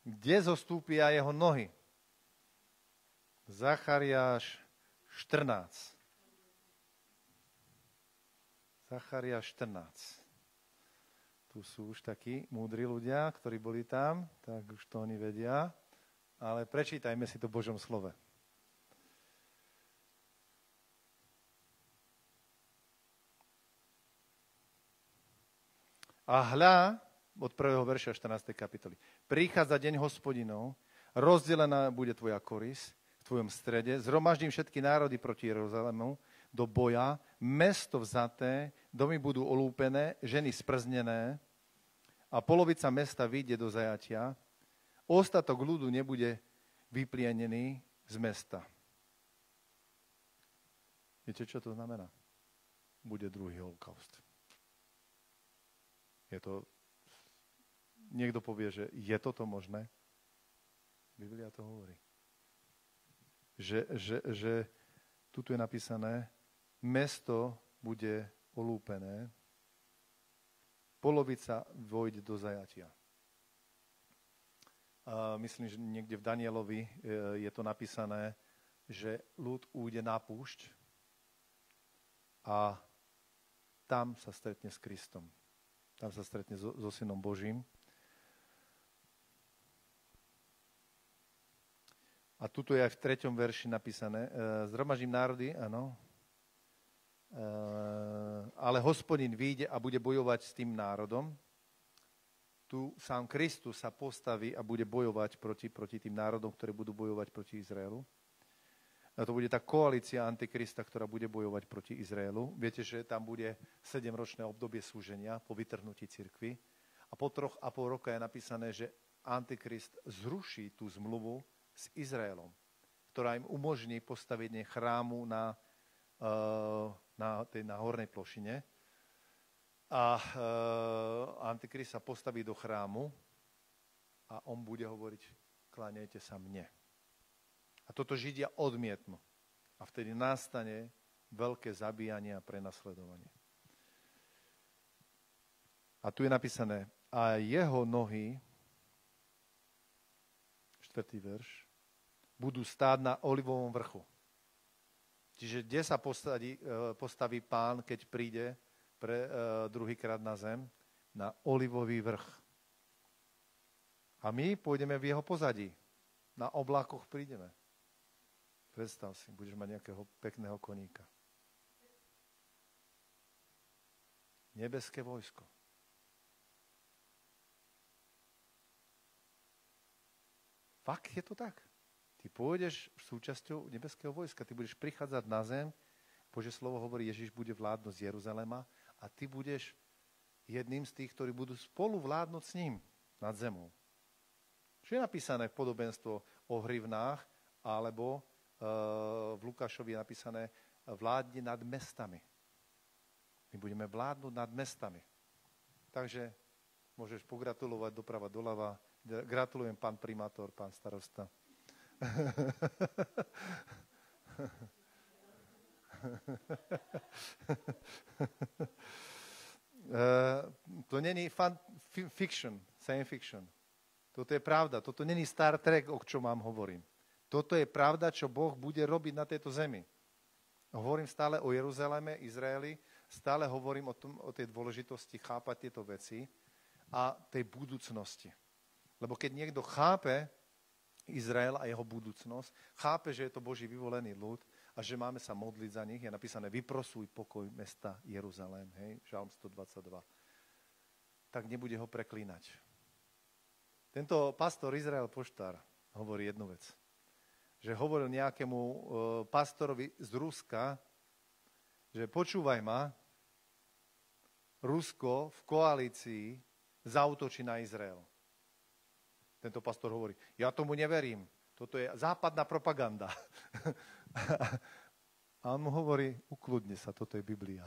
Kde zostúpia jeho nohy? Zachariáš 14. Zachariáš 14. Tu sú už takí múdri ľudia, ktorí boli tam, tak už to oni vedia. Ale prečítajme si to v Božom slove. A hľa, od 1. verša 14. kapitoly, prichádza deň Hospodinov, rozdelená bude tvoja korisť v tvojom strede, zhromaždím všetky národy proti Jeruzalému do boja, mesto vzaté, domy budú olúpené, ženy sprznené a polovica mesta vyjde do zajatia, ostatok ľudu nebude vyplienený z mesta. Viete, čo to znamená? Bude druhý holokaust. Niekto povie, že je toto možné? Biblia to hovorí. Že tuto je napísané, mesto bude olúpené, polovica vojde do zajatia. Myslím, že niekde v Danielovi je to napísané, že ľud újde na púšť a tam sa stretne s Kristom. Tam sa stretne so Synom Božím. A tuto je aj v 3. verši napísané, zhromaždím národy, áno, ale Hospodin vyjde a bude bojovať s tým národom. Tu sám Kristus sa postaví a bude bojovať proti tým národom, ktorí budú bojovať proti Izraelu. A to bude tá koalícia Antikrista, ktorá bude bojovať proti Izraelu. Viete, že tam bude 7-ročné obdobie súženia po vytrhnutí cirkvi. A po 3,5 roka je napísané, že Antikrist zruší tú zmluvu s Izraelom, ktorá im umožní postavenie chrámu na hornej plošine. A Antikrist sa postaví do chrámu a on bude hovoriť, kláňajte sa mne. A toto Židia odmietnú. A vtedy nastane veľké zabíjanie a prenasledovanie. A tu je napísané, a jeho nohy, 4. verš, budú stáť na olivovom vrchu. Čiže kde sa postaví Pán, keď príde druhýkrát na zem? Na olivový vrch. A my pôjdeme v jeho pozadí. Na oblákoch prídeme. Predstav si, budeš mať nejakého pekného koníka. Nebeské vojsko. Fakt je to tak. Ty pôjdeš súčasťou nebeského vojska. Ty budeš prichádzať na zem. Božie slovo hovorí, Ježiš bude vládnuť z Jeruzalema a ty budeš jedným z tých, ktorí budú spolu vládnuť s ním nad zemou. Čo je napísané v podobenstvo o hrivnách, alebo v Lukášovi je napísané vládni nad mestami. My budeme vládnuť nad mestami. Takže môžeš pogratulovať doprava, doľava. Gratulujem, pán primátor, pán starosta. To není fiction, science fiction. Toto je pravda. Toto není Star Trek, o čom vám hovorím. Toto je pravda, čo Boh bude robiť na tejto zemi. Hovorím stále o Jeruzaleme, Izraeli, stále hovorím o tej dôležitosti chápať tieto veci a tej budúcnosti. Lebo keď niekto chápe Izrael a jeho budúcnosť, chápe, že je to Boží vyvolený ľud a že máme sa modliť za nich, je napísané vyprosuj pokoj mesta Jeruzalém, hej, Žalm 122, tak nebude ho preklínať. Tento pastor Izrael Poštár hovorí jednu vec, že hovoril nejakému pastorovi z Ruska, že počúvaj ma, Rusko v koalícii zaútočí na Izrael. Tento pastor hovorí, ja tomu neverím, toto je západná propaganda. A on mu hovorí, ukľudni sa, toto je Biblia.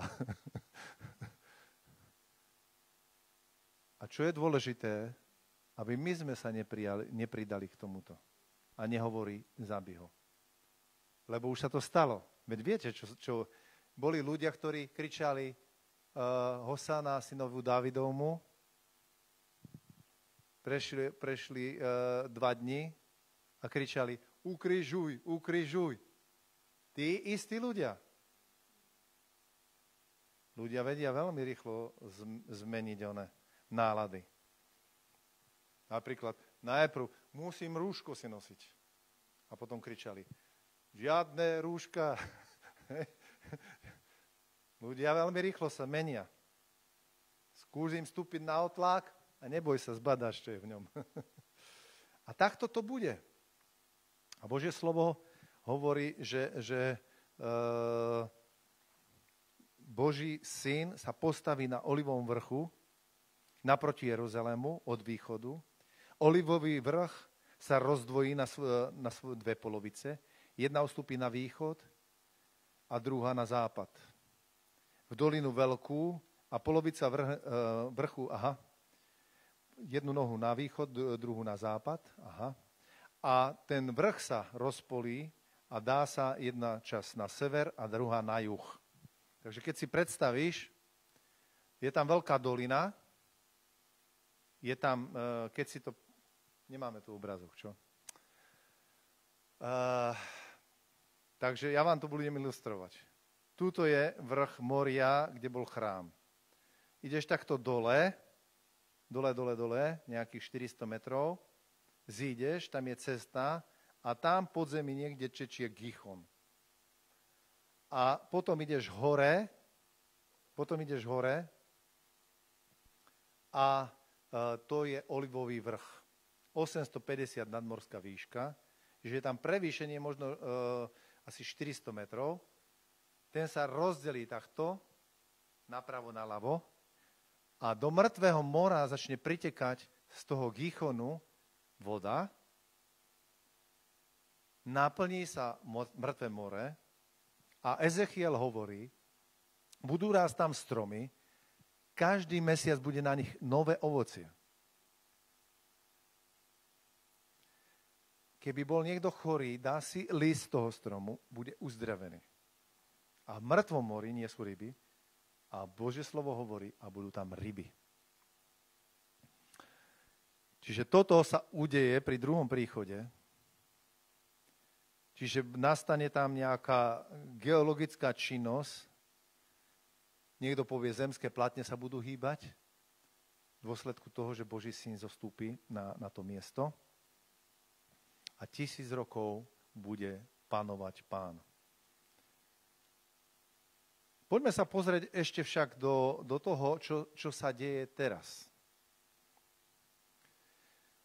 A čo je dôležité, aby my sme sa nepridali k tomuto. A nehovorí, zabij ho. Lebo už sa to stalo. Veď viete, čo boli ľudia, ktorí kričali Hosana synovu Dávidovmu, prešli 2 dni a kričali ukrižuj, ukrižuj. Tí istí ľudia. Ľudia vedia veľmi rýchlo zmeniť nálady. Napríklad najprv musím rúško si nosiť. A potom kričali žiadne rúška. Ľudia veľmi rýchlo sa menia. Skúsim vstúpiť na otlak a neboj sa, zbadáš, čo je v ňom. A takto to bude. A Božie slovo hovorí, že Boží syn sa postaví na olivovom vrchu naproti Jeruzalému od východu. Olivový vrch sa rozdvojí na dve polovice. Jedna ustúpi na východ a druhá na západ. V dolinu veľkú a polovica vrchu, jednu nohu na východ, druhú na západ, a ten vrch sa rozpolí a dá sa jedna časť na sever a druhá na juh. Takže keď si predstavíš, je tam veľká dolina, je tam, keď si to... Nemáme tu obrazok, čo? Takže ja vám to budem ilustrovať. Tuto je vrch Moria, kde bol chrám. Ideš takto dole, nejakých 400 metrov, zídeš, tam je cesta a tam pod zemi niekde čečie Gichon. A potom ideš hore a to je Olivový vrch. 850 nadmorská výška, že je tam prevýšenie možno asi 400 metrov. Ten sa rozdelí takto, napravo, naľavo a do mŕtvého mora začne pritekať z toho Gichonu voda, naplní sa mŕtve more a Ezechiel hovorí, budú rásť tam stromy, každý mesiac bude na nich nové ovocie. Keby bol niekto chorý, dá si list toho stromu, bude uzdravený. A v mŕtvom mori nie sú ryby a Božie slovo hovorí a budú tam ryby. Čiže toto sa udeje pri druhom príchode. Čiže nastane tam nejaká geologická činnosť. Niekto povie, zemské platne sa budú hýbať v dôsledku toho, že Boží syn zostúpi na to miesto. A 1000 rokov bude panovať Pán. Poďme sa pozrieť ešte však do toho, čo sa deje teraz.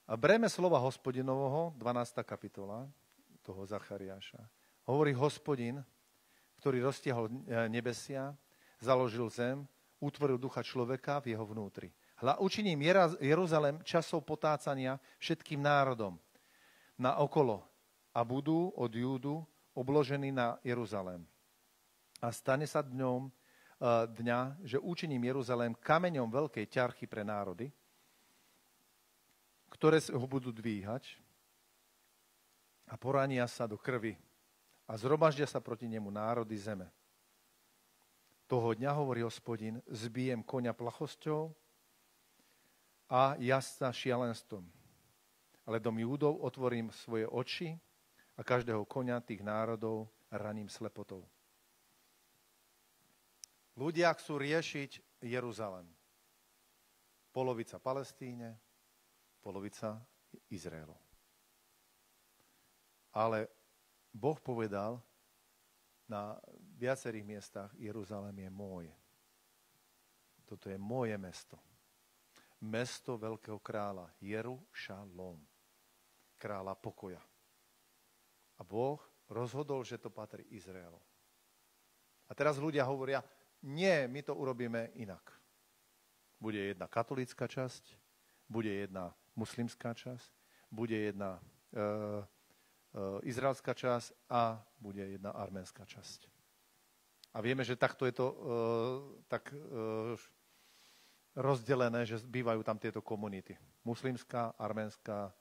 A bereme slova Hospodinovho, 12. kapitola toho Zachariáša. Hovorí Hospodin, ktorý roztiahol nebesia, založil zem, utvoril ducha človeka v jeho vnútri. Hľa, učiním Jeruzalém časov potácania všetkým národom na okolo a budú od Júdu obložení na Jeruzalém. A stane sa dňa, že učiním Jeruzalém kameňom veľkej ťarchy pre národy, ktoré ho budú dvíhať a porania sa do krvi a zhromaždia sa proti nemu národy zeme. Toho dňa, hovorí Hospodin, zbijem koňa plachosťou a jazdca šialenstvom. Ale dom Júdov otvorím svoje oči a každého koňa tých národov raním slepotou. Ľudia chcú riešiť Jeruzalém. Polovica Palestíne, polovica Izraelu. Ale Boh povedal na viacerých miestach, Jeruzalém je môj. Toto je moje mesto. Mesto veľkého kráľa, Jerušalom. Kráľa pokoja. A Boh rozhodol, že to patrí Izraelu. A teraz ľudia hovoria, nie, my to urobíme inak. Bude jedna katolícka časť, bude jedna muslimská časť, bude jedna izraelská časť a bude jedna arménská časť. A vieme, že takto je to rozdelené, že bývajú tam tieto komunity. Muslimská, arménska,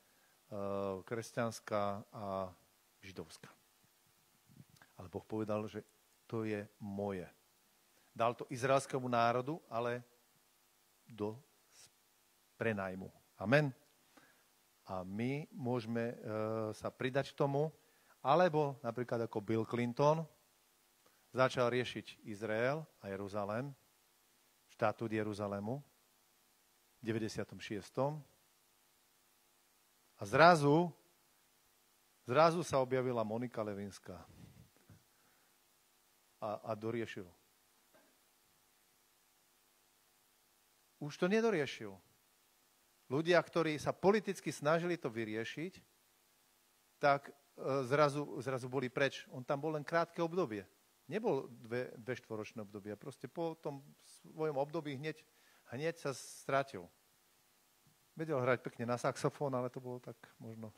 kresťanská a židovská. Ale Boh povedal, že to je moje. Dal to izraelskému národu, ale do prenajmu. Amen. A my môžeme sa pridať k tomu, alebo napríklad ako Bill Clinton začal riešiť Izrael a Jeruzalém, štatút Jeruzalému v 96. A zrazu sa objavila Monika Levinská a doriešil. Už to nedoriešil. Ľudia, ktorí sa politicky snažili to vyriešiť, tak zrazu boli preč. On tam bol len krátke obdobie. Nebol dve štvoročné obdobie. Proste po tom svojom období hneď sa stratil. Vedel hrať pekne na saxofón, ale to bolo tak možno.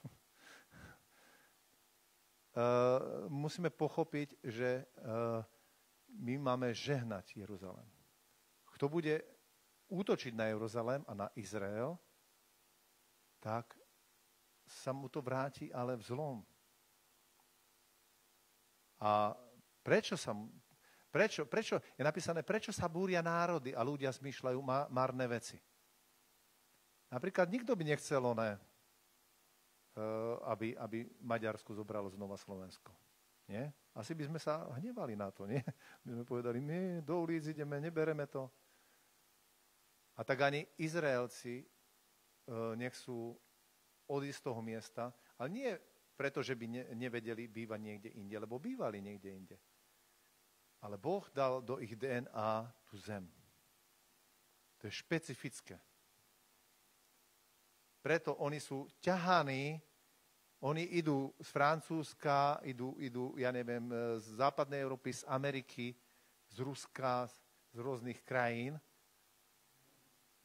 Musíme pochopiť, že my máme žehnať Jeruzalém. Kto bude útočiť na Jeruzalém a na Izrael, tak sa mu to vráti, ale v zlom. A prečo je napísané, prečo sa búria národy a ľudia zmýšľajú marné veci. Napríklad nikto by nechcel aby Maďarsko zobralo znova Slovensko. Nie? Asi by sme sa hnevali na to, nie? By sme povedali, nie, do ulic ideme, nebereme to. A tak ani Izraelci nechcú odísť z toho miesta, ale nie preto, že by nevedeli bývať niekde inde, lebo bývali niekde inde. Ale Boh dal do ich DNA tú zem. To je špecifické. Preto oni sú ťahaní, oni idú z Francúzska, idú, ja neviem, z západnej Európy, z Ameriky, z Ruska, z rôznych krajín,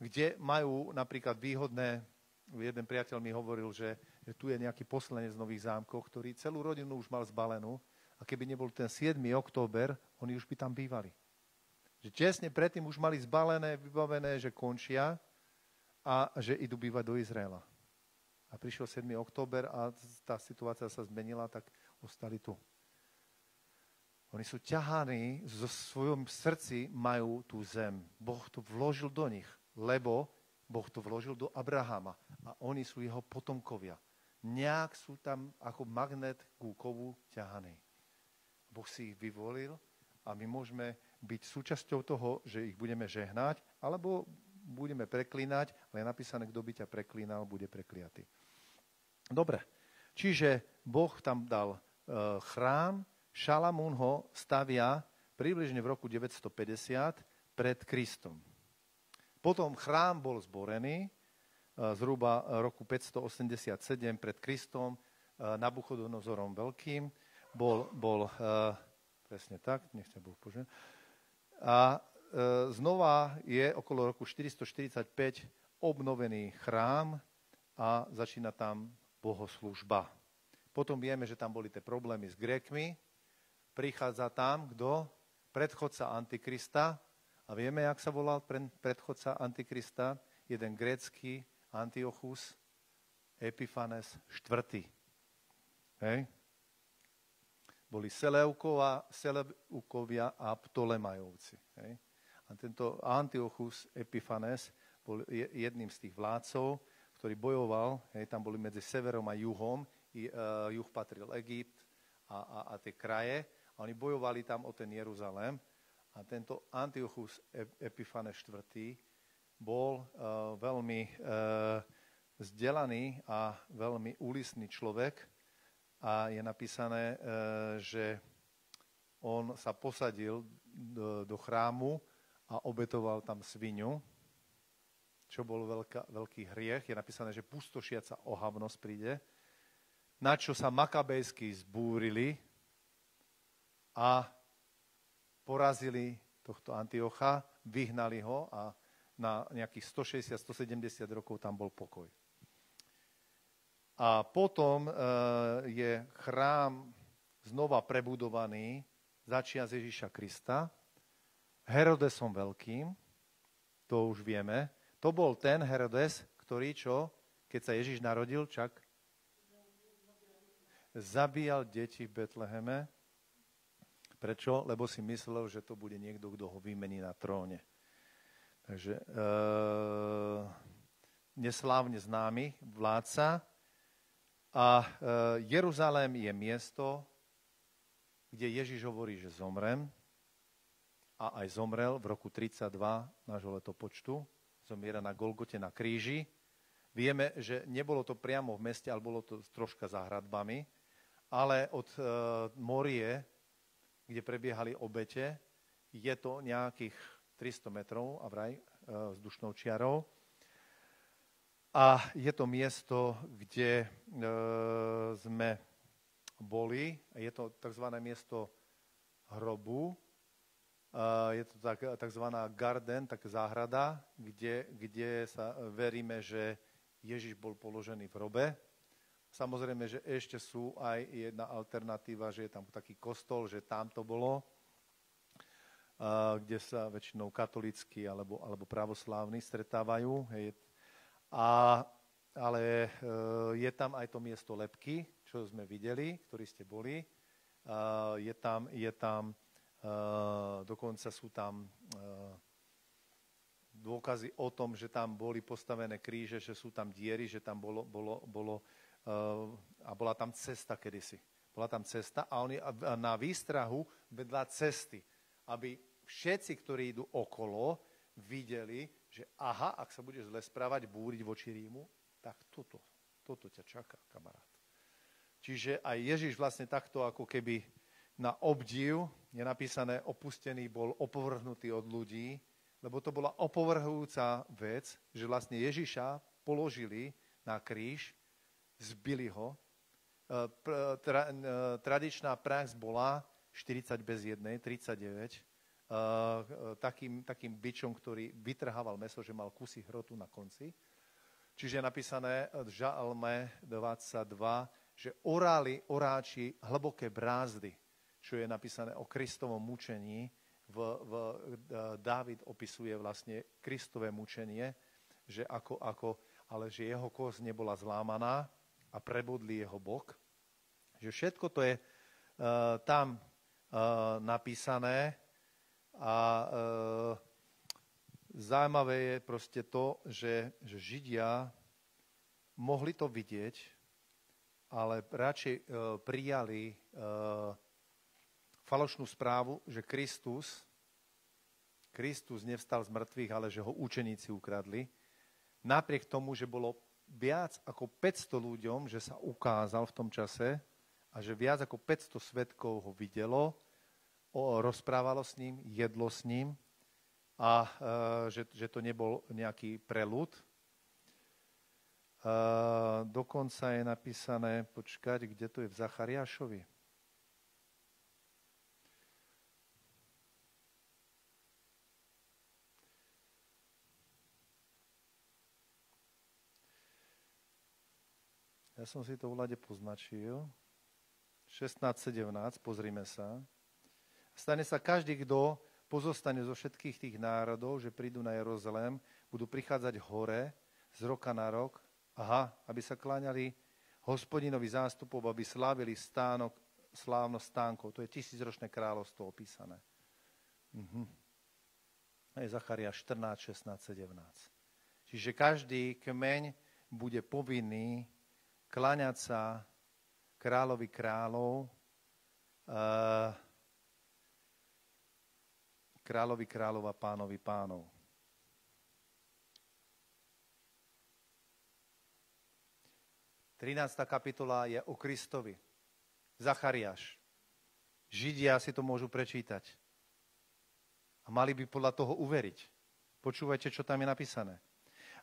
kde majú napríklad výhodné, jeden priateľ mi hovoril, že tu je nejaký poslanec z Nových Zámkov, ktorý celú rodinu už mal zbalenú a keby nebol ten 7. október, oni už by tam bývali. Že čestne predtým už mali zbalené, vybavené, že končia a že idú bývať do Izraela. A prišiel 7. október a tá situácia sa zmenila, tak ostali tu. Oni sú ťahaní, zo svojom srdci majú tú zem. Boh to vložil do nich, lebo Boh to vložil do Abrahama a oni sú jeho potomkovia. Nejak sú tam ako magnet ku kovu ťahaní. Boh si ich vyvolil a my môžeme byť súčasťou toho, že ich budeme žehnať, alebo budeme preklínať, ale je napísané, kto by ťa preklínal, bude prekliatý. Dobre, čiže Boh tam dal chrám, Šalamún ho stavia približne v roku 950 pred Kristom. Potom chrám bol zborený zhruba roku 587 pred Kristom Nabuchodonozorom Veľkým. Bol presne tak, nech ťa Boh požehná. A znova je okolo roku 445 obnovený chrám a začína tam bohoslúžba. Potom vieme, že tam boli tie problémy s Grékmi. Prichádza tam kto? Predchodca Antikrista. A vieme, jak sa volal predchodca Antikrista? Jeden grécky Antiochus Epiphanes IV. Hej. Boli Seleukovia a Ptolemajovci. Hej. A tento Antiochus Epiphanes bol jedným z tých vládcov, ktorý bojoval, hej, tam boli medzi severom a juhom, juh patril Egypt a tie kraje, a oni bojovali tam o ten Jeruzalém. A tento Antiochus Epiphanes IV bol veľmi vzdelaný a veľmi úlisný človek a je napísané, že on sa posadil do chrámu a obetoval tam sviňu, čo bol veľký hriech. Je napísané, že pustošiaca ohavnosť príde, na čo sa makabejsky zbúrili a porazili tohto Antiocha, vyhnali ho a na nejakých 160-170 rokov tam bol pokoj. A potom je chrám znova prebudovaný začiaľ z Ježiša Krista Herodesom Veľkým, to už vieme. To bol ten Herodes, ktorý keď sa Ježiš narodil, zabíjal deti v Betleheme. Prečo? Lebo si myslel, že to bude niekto, kto ho vymení na tróne. Takže neslávne známy vládca. A Jeruzalém je miesto, kde Ježiš hovorí, že zomrem. A aj zomrel v roku 32 nášho letopočtu. Zomiera na Golgote na kríži. Vieme, že nebolo to priamo v meste, ale bolo to troška za hradbami. Ale od Morie, kde prebiehali obete, je to nejakých 300 metrov a vraj vzdušnou čiarou. A je to miesto, kde sme boli. Je to tzv. Miesto hrobu. Je to tzv. Garden, taká záhrada, kde sa veríme, že Ježiš bol položený v hrobe. Samozrejme, že ešte sú aj jedna alternatíva, že je tam taký kostol, že tam to bolo, kde sa väčšinou katolícky alebo pravoslávni stretávajú. Hej. Ale je tam aj to miesto Lebky, čo sme videli, ktorí ste boli. Dokonca sú tam dôkazy o tom, že tam boli postavené kríže, že sú tam diery, že tam bolo a bola tam cesta kedysi. Bola tam cesta a oni na výstrahu vedľa cesty, aby všetci, ktorí idú okolo, videli, že aha, ak sa budeš zle správať, búriť voči Rímu, tak toto ťa čaká, kamarát. Čiže aj Ježiš vlastne takto ako keby na obdiv, je napísané, opustený bol, opovrhnutý od ľudí, lebo to bola opovrhujúca vec, že vlastne Ježiša položili na kríž, zbili ho. Tradičná prax bola 40 bez jednej, 39, takým bičom, ktorý vytrhával mäso, že mal kusy hrotu na konci. Čiže je napísané v Žalme 22, že orali oráči hlboké brázdy, čo je napísané o Kristovom mučení. Dávid opisuje vlastne Kristové mučenie, že ale že jeho kosť nebola zlámaná a prebodli jeho bok. Že všetko to je tam napísané a Zaujímavé je proste to, že Židia mohli to vidieť, ale radšej prijali falošnú správu, že Kristus nevstal z mŕtvych, ale že ho učeníci ukradli. Napriek tomu, že bolo viac ako 500 ľuďom, že sa ukázal v tom čase a že viac ako 500 svedkov ho videlo, rozprávalo s ním, jedlo s ním a že to nebol nejaký preľud. Dokonca je napísané, počkať, kde to je v Zachariášovi. Ja som si to v ľade poznačil. 16:17, pozrime sa. Stane sa každý, kto pozostane zo všetkých tých národov, že prídu na Jeruzalém, budú prichádzať hore z roka na rok, aby sa kláňali Hospodinovi zástupov, aby slávili slávnosť stánkov. To je 1000-ročné kráľovstvo opísané. Je Zachariáš 14, 16, 17. Čiže každý kmeň bude povinný kláňať sa kráľovi kráľov, kráľovi kráľov a pánovi pánov. Trinácta kapitola je o Kristovi. Zachariáš. Židia si to môžu prečítať. A mali by podľa toho uveriť. Počúvajte, čo tam je napísané.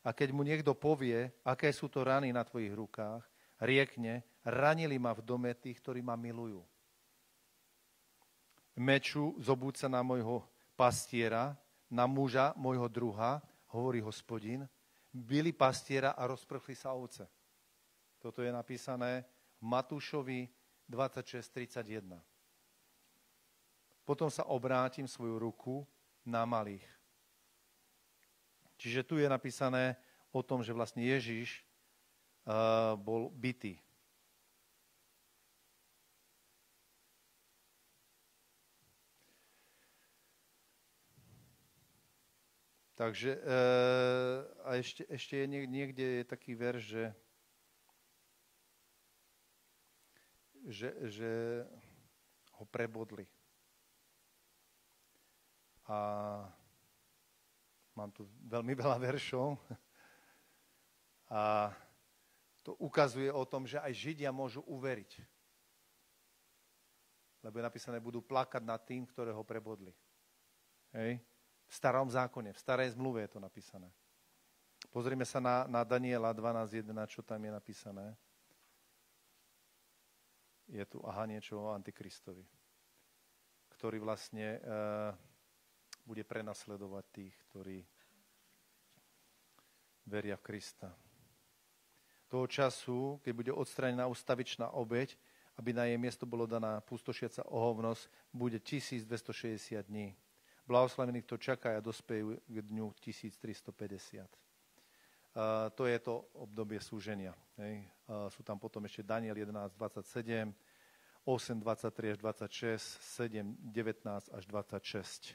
A keď mu niekto povie, aké sú to rany na tvojich rukách, riekne, ranili ma v dome tých, ktorí ma milujú. Meču zobúca na môjho pastiera, na muža môjho druha, hovorí Hospodin, bili pastiera a rozprchli sa ovce. Toto je napísané v Matúšovi 26:31. Potom sa obrátim svoju ruku na malých. Čiže tu je napísané o tom, že vlastne Ježiš bol bitý. Takže a ešte je niekde je taký verš, že ho prebodli. A mám tu veľmi veľa veršov. A to ukazuje o tom, že aj Židia môžu uveriť. Lebo je napísané, budú plakať nad tým, ktoré ho prebodli. Hej? V starom zákone, v starej zmluve je to napísané. Pozrime sa na Daniela 12:11, čo tam je napísané. Je tu niečo o Antikristovi, ktorý vlastne bude prenasledovať tých, ktorí veria v Krista. Toho času, keď bude odstranená ustavičná obeť, aby na jej miesto bolo daná pustošiaca ohovnosť, bude 1260 dní. Blahoslavení, kto čaká a dospejú k dňu 1350. To je to obdobie súženia. Sú tam potom ešte Daniel 11:27, 8:23 až 26, 7:19 až 26.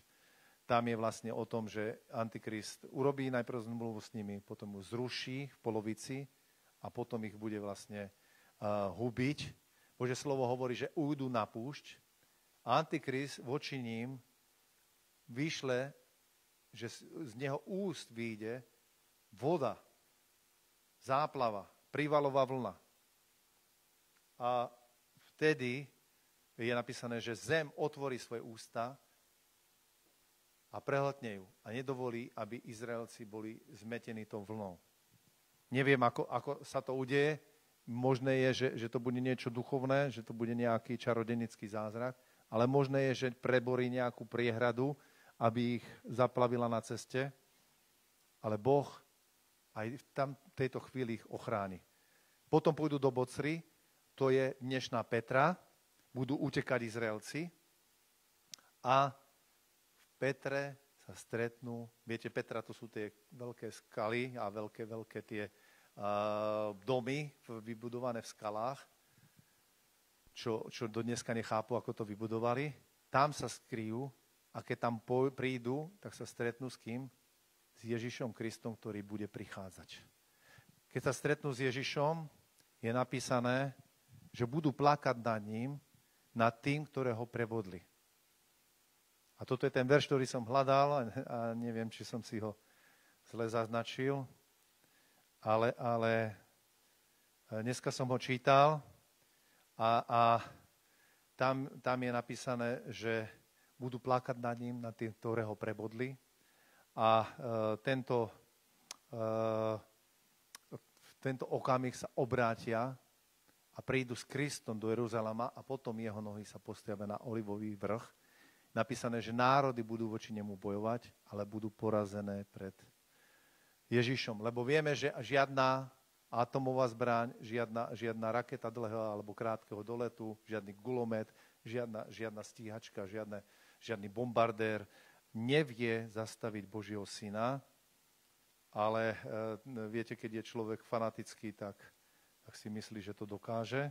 Tam je vlastne o tom, že Antikrist urobí najprv zmluvu s nimi, potom ju zruší v polovici a potom ich bude vlastne hubiť. Božie slovo hovorí, že ujdu na púšť a Antikrist voči ním vyšle, že z neho úst vyjde voda, záplava, prívalová vlna. A vtedy je napísané, že zem otvorí svoje ústa a prehltne ju a nedovolí, aby Izraelci boli zmetení tou vlnou. Neviem, ako sa to udeje. Možné je, že to bude niečo duchovné, že to bude nejaký čarodenický zázrak, ale možné je, že preborí nejakú priehradu, aby ich zaplavila na ceste, ale Boh aj v tejto chvíli ich ochráni. Potom pôjdu do Bocry, to je dnešná Petra, budú utekať Izraelci a v Petre sa stretnú, viete, Petra to sú tie veľké skaly a veľké tie domy vybudované v skalách, čo do dneska nechápu, ako to vybudovali. Tam sa skryjú a keď tam prídu, tak sa stretnú s kým? Ježišom Kristom, ktorý bude prichádzať. Keď sa stretnú s Ježišom, je napísané, že budú plakať nad ním, nad tým, ktoré ho prevodli. A toto je ten verš, ktorý som hľadal a neviem, či som si ho zle zaznačil, ale dneska som ho čítal a tam je napísané, že budú plakať nad ním, nad tým, ktoré ho prebodli. A tento okamih sa obrátia a prídu s Kristom do Jeruzalema a potom jeho nohy sa postavia na olivový vrch. Napísané, že národy budú voči nemu bojovať, ale budú porazené pred Ježišom. Lebo vieme, že žiadna atomová zbraň, žiadna raketa dlhého alebo krátkeho doletu, žiadny gulomet, žiadna stíhačka, žiadny bombardér nevie zastaviť Božieho syna, ale viete, keď je človek fanatický, tak si myslí, že to dokáže.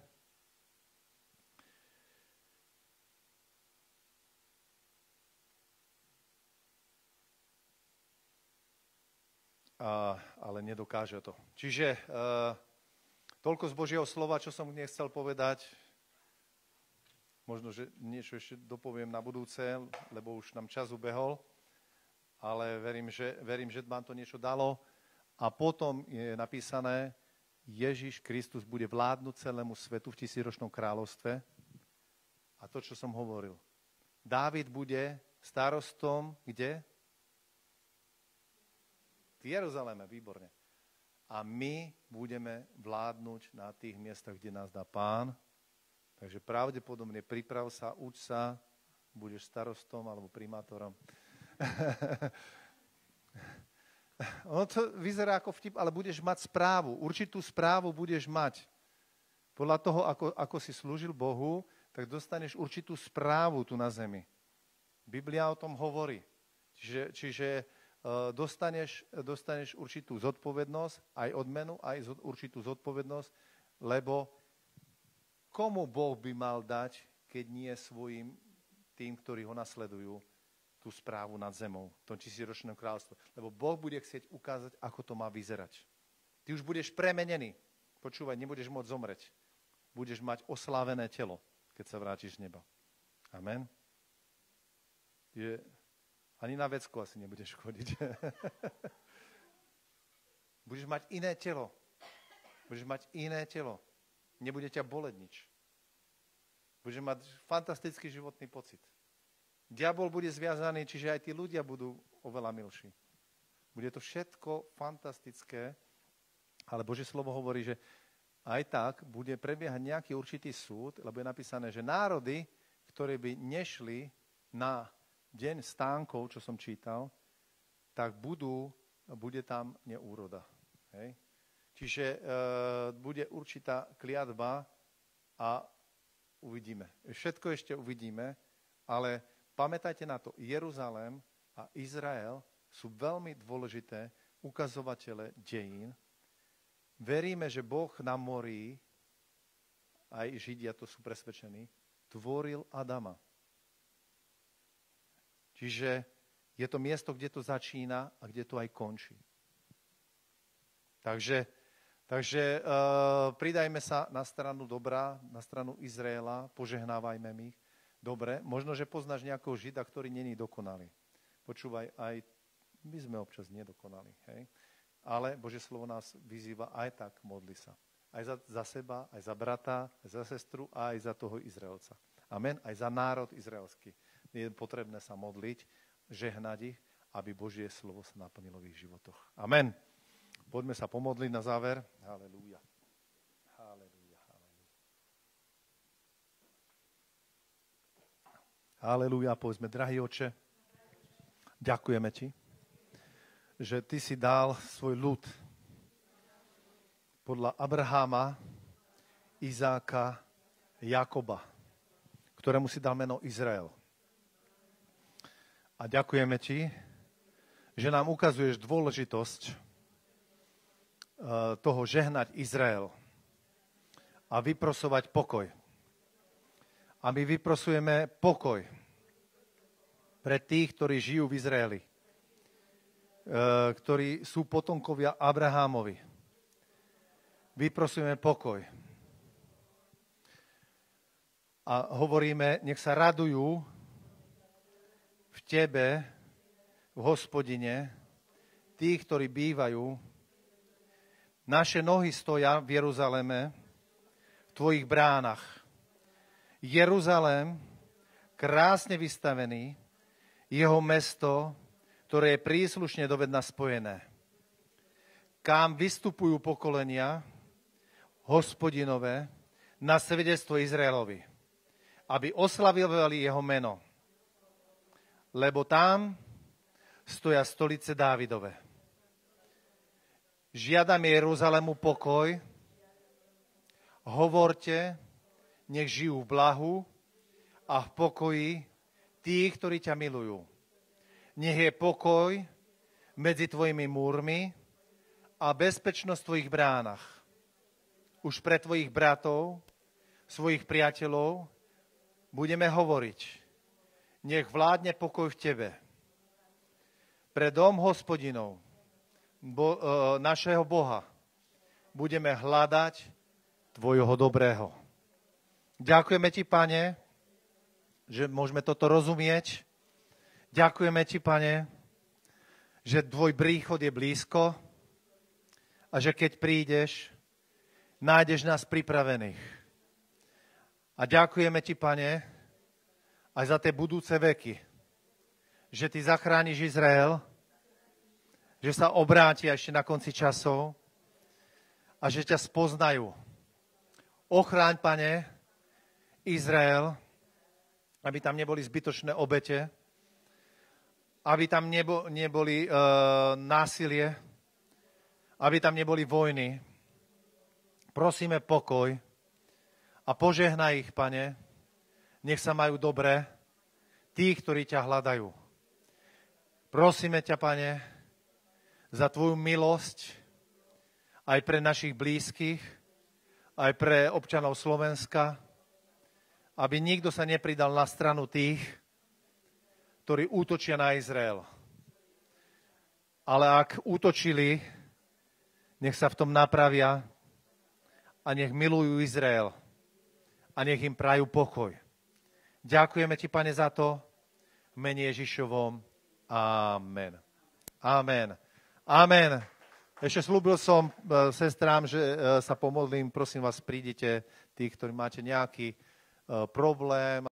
Ale nedokáže to. Čiže toľko z Božieho slova, čo som dnes chcel povedať. Možno, že niečo ešte dopoviem na budúce, lebo už nám čas ubehol, ale verím, že vám to niečo dalo. A potom je napísané, Ježiš Kristus bude vládnuť celému svetu v 1000-ročnom kráľovstve. A to, čo som hovoril. Dávid bude starostom, kde? V Jeruzaleme, výborne. A my budeme vládnuť na tých miestach, kde nás dá Pán. Takže pravdepodobne priprav sa, uč sa, budeš starostom alebo primátorom. Ono to vyzerá ako vtip, ale budeš mať správu. Určitú správu budeš mať. Podľa toho, ako si slúžil Bohu, tak dostaneš určitú správu tu na zemi. Biblia o tom hovorí. Čiže dostaneš určitú zodpovednosť, aj odmenu, aj určitú zodpovednosť, lebo komu Boh by mal dať, keď nie svojim tým, ktorí ho nasledujú, tú správu nad zemou, v tom 1000-ročnom kráľovstve. Lebo Boh bude chcieť ukázať, ako to má vyzerať. Ty už budeš premenený. Počúvaj, nebudeš môcť zomreť. Budeš mať oslávené telo, keď sa vrátiš z neba. Amen. Ani na vecku asi nebudeš chodiť. Budeš mať iné telo. Budeš mať iné telo. Nebude ťa boleť nič. Budeš mať fantastický životný pocit. Diabol bude zviazaný, čiže aj tí ľudia budú oveľa milší. Bude to všetko fantastické, ale Božie slovo hovorí, že aj tak bude prebiehať nejaký určitý súd, lebo je napísané, že národy, ktoré by nešli na deň stánkov, čo som čítal, tak bude tam neúroda. Hej? Čiže bude určitá kliatba a uvidíme. Všetko ešte uvidíme, ale pamätajte na to, Jeruzalém a Izrael sú veľmi dôležité ukazovatele dejín. Veríme, že Boh na mori, aj Židia to sú presvedčení, tvoril Adama. Čiže je to miesto, kde to začína a kde to aj končí. Takže pridajme sa na stranu dobra, na stranu Izraela, požehnávajme ich. Dobre, možno, že poznáš nejakého Žida, ktorý není dokonalý. Počúvaj, aj my sme občas nedokonali, hej? Ale Božie slovo nás vyzýva aj tak, modli sa. Aj za seba, aj za brata, aj za sestru, aj za toho Izraelca. Amen, aj za národ izraelský. Je potrebné sa modliť, žehnať ich, aby Božie slovo sa naplnilo v ich životoch. Amen. Poďme sa pomodliť na záver. Halelúja. Halelúja, halelúja. Halelúja, povedzme, drahý Oče, ďakujeme Ti, že Ty si dal svoj ľud podľa Abraháma, Izáka, Jakoba, ktorému si dal meno Izrael. A ďakujeme Ti, že nám ukazuješ dôležitosť toho žehnať Izrael a vyprosovať pokoj. A my vyprosujeme pokoj pre tých, ktorí žijú v Izraeli. ktorí sú potomkovia Abrahámovi. Vyprosujeme pokoj. A hovoríme, nech sa radujú v tebe, v Hospodine, tí, ktorí bývajú. Naše nohy stoja v Jeruzaleme, v tvojich bránach. Jeruzalém, krásne vystavený, jeho mesto, ktoré je príslušne dovedna spojené. Kam vystupujú pokolenia Hospodinové na svedectvo Izraelovi, aby oslavovali jeho meno. Lebo tam stoja stolice Dávidove. Žiadam Jeruzalému pokoj, hovorte, nech žijú v blahu a v pokoji tí, ktorí ťa milujú. Nech je pokoj medzi tvojimi múrmi a bezpečnosť v tvojich bránach. Už pre tvojich bratov, svojich priateľov budeme hovoriť. Nech vládne pokoj v tebe. Pre dom Hospodinov, našeho Boha, budeme hľadať tvojho dobrého. Ďakujeme ti, Pane, že môžeme toto rozumieť. Ďakujeme ti, Pane, že tvoj príchod je blízko a že keď prídeš, nájdeš nás pripravených. A ďakujeme ti, Pane, aj za tie budúce veky, že ty zachrániš Izrael, že sa obráti ešte na konci časov a že ťa spoznajú. Ochráň, Pane, Izrael, aby tam neboli zbytočné obete, aby tam neboli násilie, aby tam neboli vojny. Prosíme pokoj a požehnaj ich, Pane. Nech sa majú dobre tí, ktorí ťa hľadajú. Prosíme ťa, Pane, za tvoju milosť aj pre našich blízkych, aj pre občanov Slovenska, aby nikto sa nepridal na stranu tých, ktorí útočia na Izrael. Ale ak útočili, nech sa v tom napravia a nech milujú Izrael a nech im prajú pokoj. Ďakujeme ti, Pane, za to. V mene Ježišovom. Amen. Amen. Amen. Ešte slúbil som sestrám, že sa pomodlím. Prosím vás, prídite, tí, ktorí máte nejaký problém.